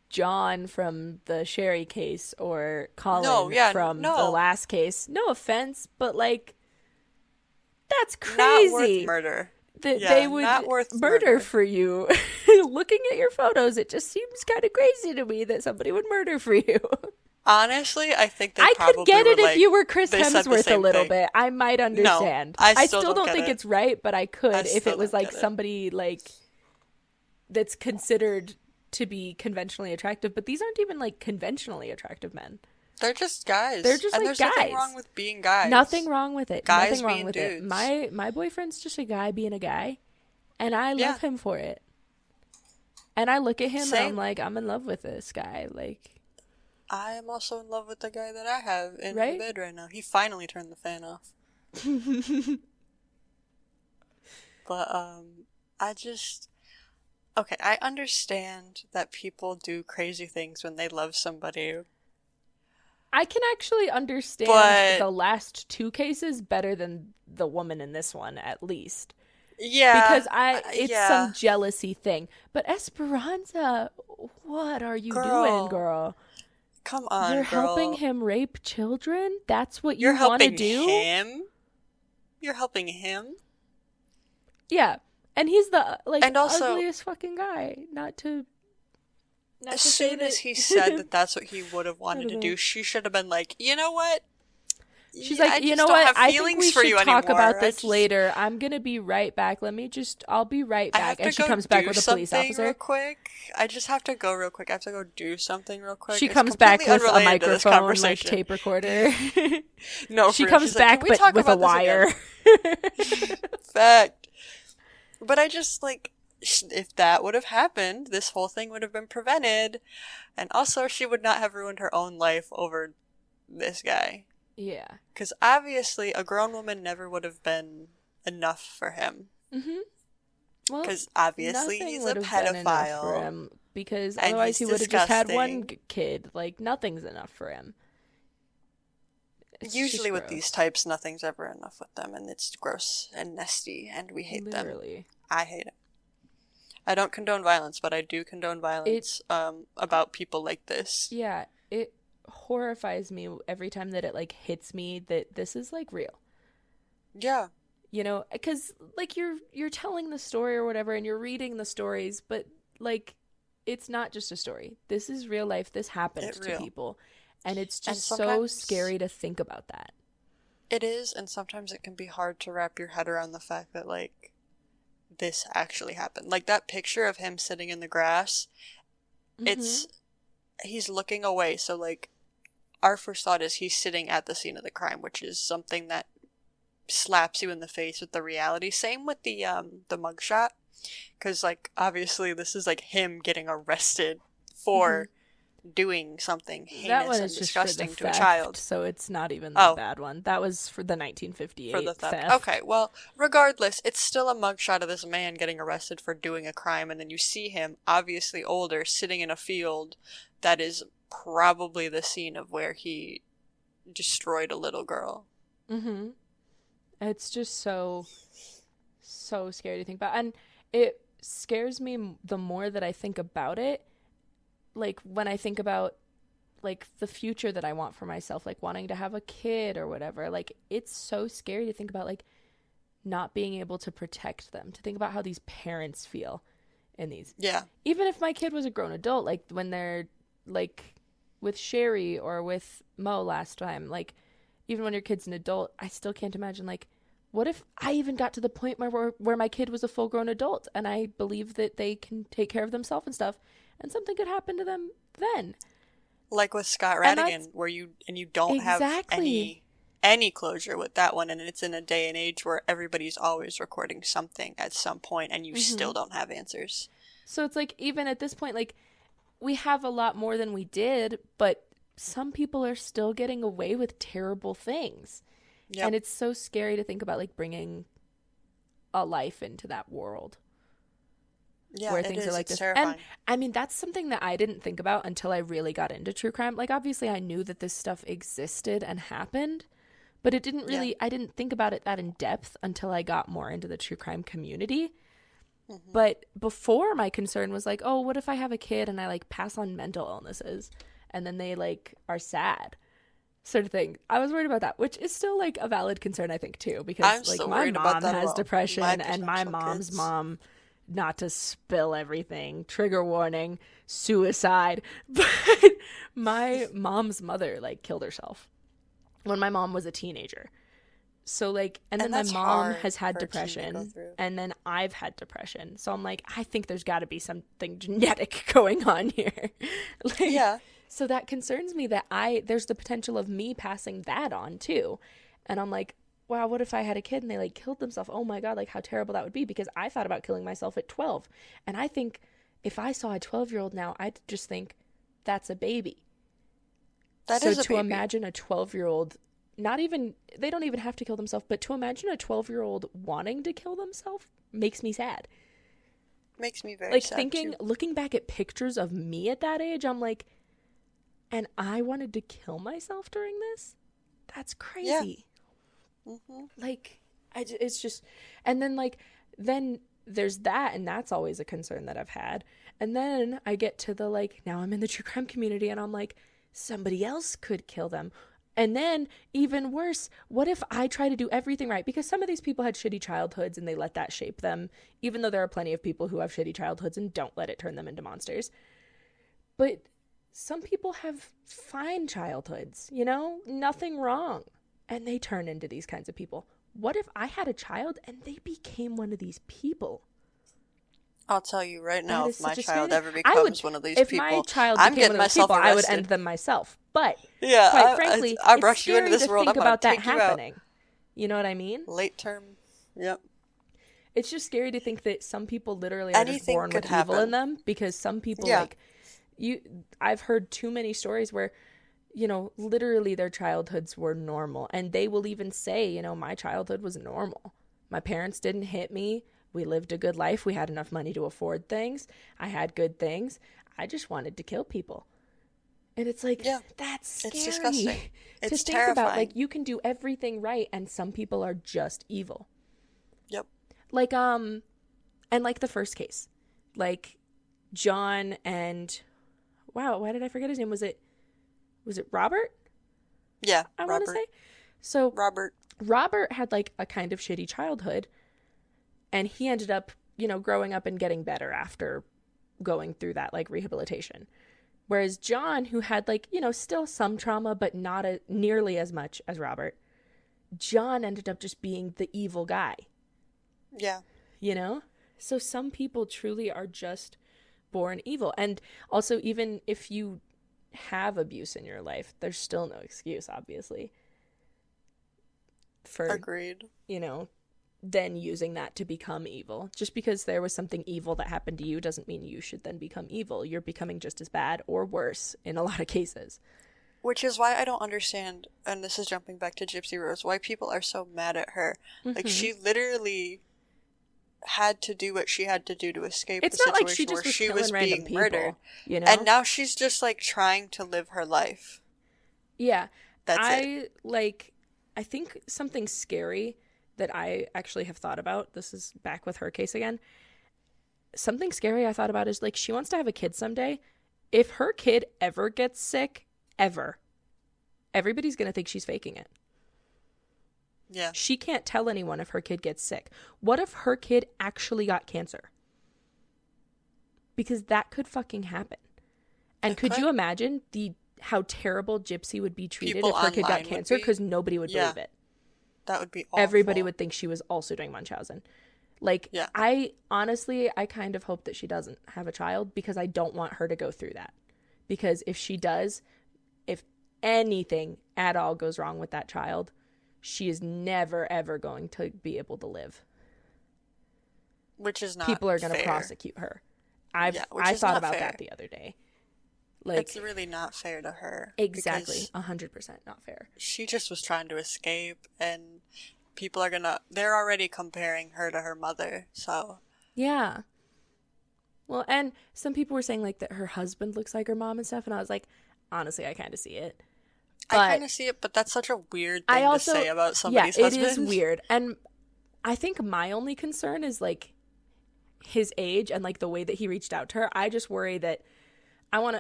John from the Sherry case or Colin No, yeah, from no. the last case. No offense, but like, that's Not crazy. worth murder. That Yeah, they would not worth murder murder. for you. Looking at your photos, it just seems kind of crazy to me that somebody would murder for you. Honestly, I think they I probably could get it were if like, you were Chris they said the Hemsworth a same little thing. bit. I might understand. I still still don't don't think get it. it's right, but I could I if still it was don't like get it. somebody like that's considered to be conventionally attractive. But these aren't even like conventionally attractive men. They're just guys. They're just, and like, there's nothing guys. wrong with being guys. Nothing wrong with it. Guys Nothing wrong being with it. dudes. My boyfriend's just a guy being a guy, and I love Yeah. him for it. And I look at him and I'm Same. like, I'm in love with this guy. Like, I am also in love with the guy that I have in Right? bed right now. He finally turned the fan off. But, I just... Okay, I understand that people do crazy things when they love somebody. I can actually understand But- the last two cases better than the woman in this one, at least. Yeah. Because it's yeah. some jealousy thing. But Esperanza, what are you doing, girl? Come on, You're girl. helping him rape children? That's what you You're want to helping do? him? You're helping him? Yeah. And he's the And also- ugliest fucking guy. Not to As say soon that- as he said that that's what he would have wanted to don't do, know. she should have been like, you know what? She's I like, you just know don't what? have I think feelings we for should you talk anymore. about I this just- later. I'm gonna be right back. I'll be right I have back. to And she go comes back do with a police something officer. real quick. I just have to go real quick. I have to go do something real quick. She It's comes back completely with a unrelated to this microphone, like conversation. tape recorder. No, She for real. comes She's like, back, "Can we but talk with a about this again?" wire. Fact. But I just, like, if that would have happened, this whole thing would have been prevented. And also, she would not have ruined her own life over this guy. Yeah. Because obviously, a grown woman never would have been enough for him. Mm-hmm. Well, Because obviously, nothing he's a would have been enough for pedophile. him because And otherwise he he's would have just had one disgusting. kid. Like nothing's enough for him. It's Usually, just with gross. these types, nothing's ever enough with them. And it's gross and nasty. And we hate them. Literally. I hate it. I don't condone violence, but I do condone violence about people like this. Yeah, it horrifies me every time that it like hits me that this is like real. Yeah. You know, because like you're telling the story or whatever, and you're reading the stories, but like it's not just a story. This is real life. This happens to real. people, and it's And just so sometimes- scary to think about that. It is, and sometimes it can be hard to wrap your head around the fact that, like, this actually happened. Like, that picture of him sitting in the grass, it's... He's looking away, so, like, our first thought is he's sitting at the scene of the crime, which is something that slaps you in the face with the reality. Same with the mugshot, because, like, obviously this is, like, him getting arrested for doing something Mm-hmm. That one heinous and is just for the disgusting to a theft, child. so it's not even the Oh. bad one. That was for the 1958 For the theft. theft. Okay, well, regardless, it's still a mugshot of this man getting arrested for doing a crime, and then you see him, obviously older, sitting in a field that is probably the scene of where he destroyed a little girl. Mm-hmm. It's just so so scary to think about. And it scares me the more that I think about it. Like, when I think about, like, the future that I want for myself, like, wanting to have a kid or whatever, like, it's so scary to think about, like, not being able to protect them, to think about how these parents feel in these. Yeah. Even if my kid was a grown adult, like, when they're, like, with Sherry or with Mo last time, like, even when your kid's an adult, I still can't imagine, like, what if I even got to the point where my kid was a full-grown adult and I believe that they can take care of themselves and stuff, and something could happen to them then. Like with Scott Radigan, where you don't have any closure with that one, and it's in a day and age where everybody's always recording something at some point, and you still don't have answers. So it's like, even at this point, like, we have a lot more than we did, but some people are still getting away with terrible things. Yep. And it's so scary to think about, like, bringing a life into that world. Yeah, where things are like this. Terrifying. And I mean, that's something that I didn't think about until I really got into true crime. Like, obviously I knew that this stuff existed and happened, but it didn't really, I didn't think about it that in depth until I got more into the true crime community. Mm-hmm. But before, my concern was like, oh, what if I have a kid and I, like, pass on mental illnesses and then they, like, are sad, sort of thing. I was worried about that, which is still, like, a valid concern, I think, too, because, like, my mom has depression, and my mom's mom, not to spill everything, trigger warning, suicide, but my mom's mother, like, killed herself when my mom was a teenager. So, like, and then my mom has had depression, and then I've had depression. So I'm like, I think there's got to be something genetic going on here. Like, yeah. So that concerns me that there's the potential of me passing that on too. And I'm like, wow, what if I had a kid and they, like, killed themselves? Oh my God, like, how terrible that would be, because I thought about killing myself at 12. And I think if I saw a 12-year-old now, I'd just think that's a baby. That is a baby. So to imagine a 12-year-old, they don't even have to kill themselves, but to imagine a 12-year-old wanting to kill themselves makes me sad. Makes me very sad, looking back at pictures of me at that age, I'm like, and I wanted to kill myself during this? That's crazy. Yeah. Mm-hmm. Like, it's just, and then, like, then there's that, and that's always a concern that I've had. And then I get to the, like, now I'm in the true crime community, and I'm like, somebody else could kill them. And then, even worse, what if I try to do everything right? Because some of these people had shitty childhoods and they let that shape them, even though there are plenty of people who have shitty childhoods and don't let it turn them into monsters. But some people have fine childhoods, you know? Nothing wrong. And they turn into these kinds of people. What if I had a child and they became one of these people? I'll tell you right now, if my child ever becomes one of these people, if my child became one of these people, I would end them myself. But quite frankly, I rush you into this world. Think about that happening. You know what I mean? Late term. Yep. It's just scary to think that some people literally are just born with evil in them, because some people I've heard too many stories where, you know, literally their childhoods were normal, and they will even say, you know, my childhood was normal. My parents didn't hit me. We lived a good life. We had enough money to afford things. I had good things. I just wanted to kill people. And it's like, that's scary. It's disgusting. It's to think about, like, you can do everything right and some people are just evil. Yep. Like, and like the first case, like John and, wow, why did I forget his name? Was it Robert? Yeah, I want to say. So Robert had, like, a kind of shitty childhood, and he ended up, you know, growing up and getting better after going through that, like, rehabilitation. Whereas John, who had, like, you know, still some trauma, but not nearly as much as Robert, John ended up just being the evil guy. Yeah. You know? So some people truly are just born evil. And also, even if you have abuse in your life, there's still no excuse, obviously, for, agreed, you know, then using that to become evil. Just because there was something evil that happened to you doesn't mean you should then become evil. You're becoming just as bad or worse in a lot of cases. Which is why I don't understand, and this is jumping back to Gypsy Rose, why people are so mad at her. Mm-hmm. Like, she literally had to do what she had to do to escape the situation where she was being murdered. You know? And now she's just, like, trying to live her life. Yeah. That's it. I think something scary that I actually have thought about, this is back with her case again, something scary I thought about is, like, she wants to have a kid someday. If her kid ever gets sick, ever, everybody's going to think she's faking it. Yeah. She can't tell anyone if her kid gets sick. What if her kid actually got cancer? Because that could fucking happen. And could you imagine how terrible Gypsy would be treated if her kid got cancer? Because nobody would believe it. That would be awful. Everybody would think she was also doing Munchausen. Like, yeah. I kind of hope that she doesn't have a child, because I don't want her to go through that. Because if she does, if anything at all goes wrong with that child, she is never, ever going to be able to live. Which is not People are going to fair. prosecute her. I thought about that the other day. Like, it's really not fair to her. Exactly. 100% not fair. She just was trying to escape, and people are they're already comparing her to her mother, so. Yeah. Well, and some people were saying, like, that her husband looks like her mom and stuff, and I was like, honestly, I kind of see it. But I kind of see it, but that's such a weird thing to say about somebody's husband. Yeah, it is weird. And I think my only concern is, like, his age and, like, the way that he reached out to her. I just worry that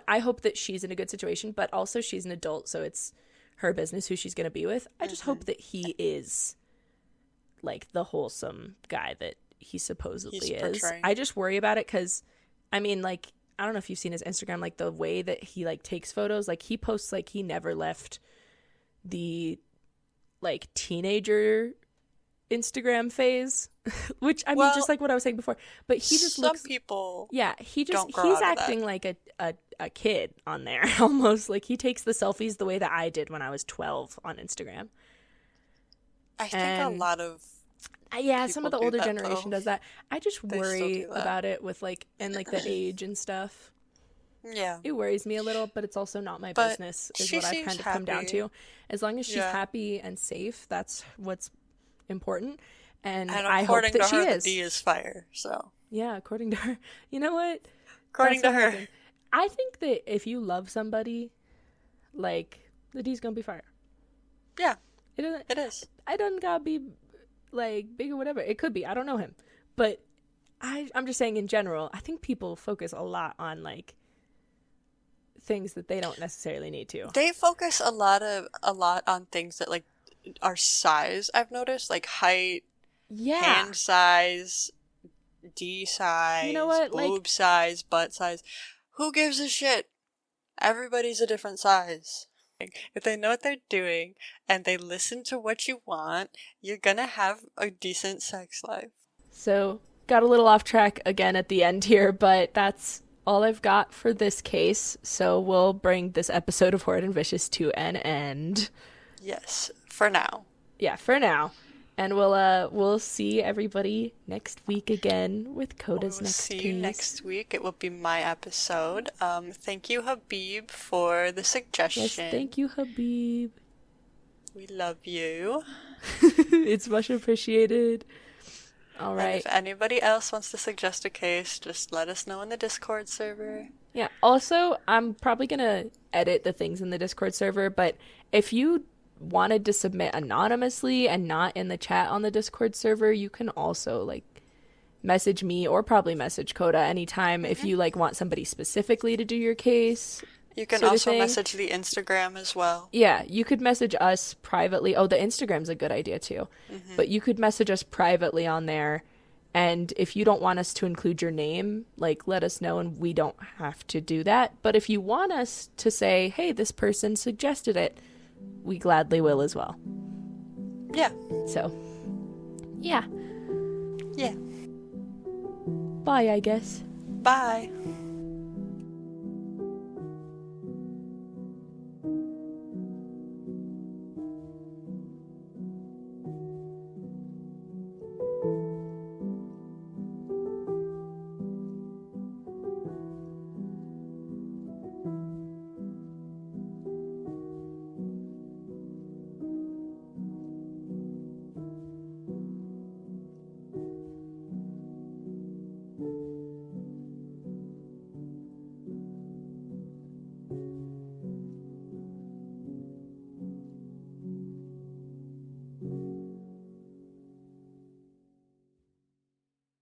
I hope that she's in a good situation, but also she's an adult, so it's her business who she's going to be with. I just hope that he is, like, the wholesome guy that he supposedly is. I just worry about it because, I mean, like, I don't know if you've seen his Instagram, like, the way that he, like, takes photos. Like, he posts, like, he never left the, like, teenager Instagram phase, which, I mean, just like what I was saying before, but he just looks, people he's acting like a kid on there almost. Like, he takes the selfies the way that I did when I was 12 on Instagram. I think a lot of some of the older generation does that. I just worry about it with, like, and, like, the age and stuff. Yeah, it worries me a little, but it's also not my business, is what I've kind of come down to. As long as she's happy and safe, that's what's important. And I hope that she is. The D is fire, so. Yeah, according to her. You know what? According to her. I think that if you love somebody, like, the D's gonna be fire. Yeah, it is. I don't gotta be, like, big or whatever. It could be. I don't know him. But I'm just saying in general, I think people focus a lot on, like, things that they don't necessarily need to. They focus a lot on things that, like, are size, I've noticed, like height, hand size, D size, you know what? boob size, butt size. Who gives a shit? Everybody's a different size. If they know what they're doing and they listen to what you want, you're gonna have a decent sex life. So, got a little off track again at the end here, but that's all I've got for this case. So we'll bring this episode of Horrid and Vicious to an end. Yes, for now. Yeah, for now. And we'll see everybody next week again with Coda's next case. We'll see you next week. It will be my episode. Thank you, Habib, for the suggestion. Yes, thank you, Habib. We love you. It's much appreciated. All right. And if anybody else wants to suggest a case, just let us know in the Discord server. Yeah. Also, I'm probably going to edit the things in the Discord server, but if you wanted to submit anonymously and not in the chat on the Discord server, you can also, like, message me or probably message Coda anytime if you, like, want somebody specifically to do your case. You can also message the Instagram as well. Yeah, you could message us privately. Oh, the Instagram's a good idea too. But you could message us privately on there, and if you don't want us to include your name, like, let us know and we don't have to do that. But if you want us to say, hey, this person suggested it, we gladly will as well. Yeah. So, yeah. Yeah. Bye, I guess. Bye.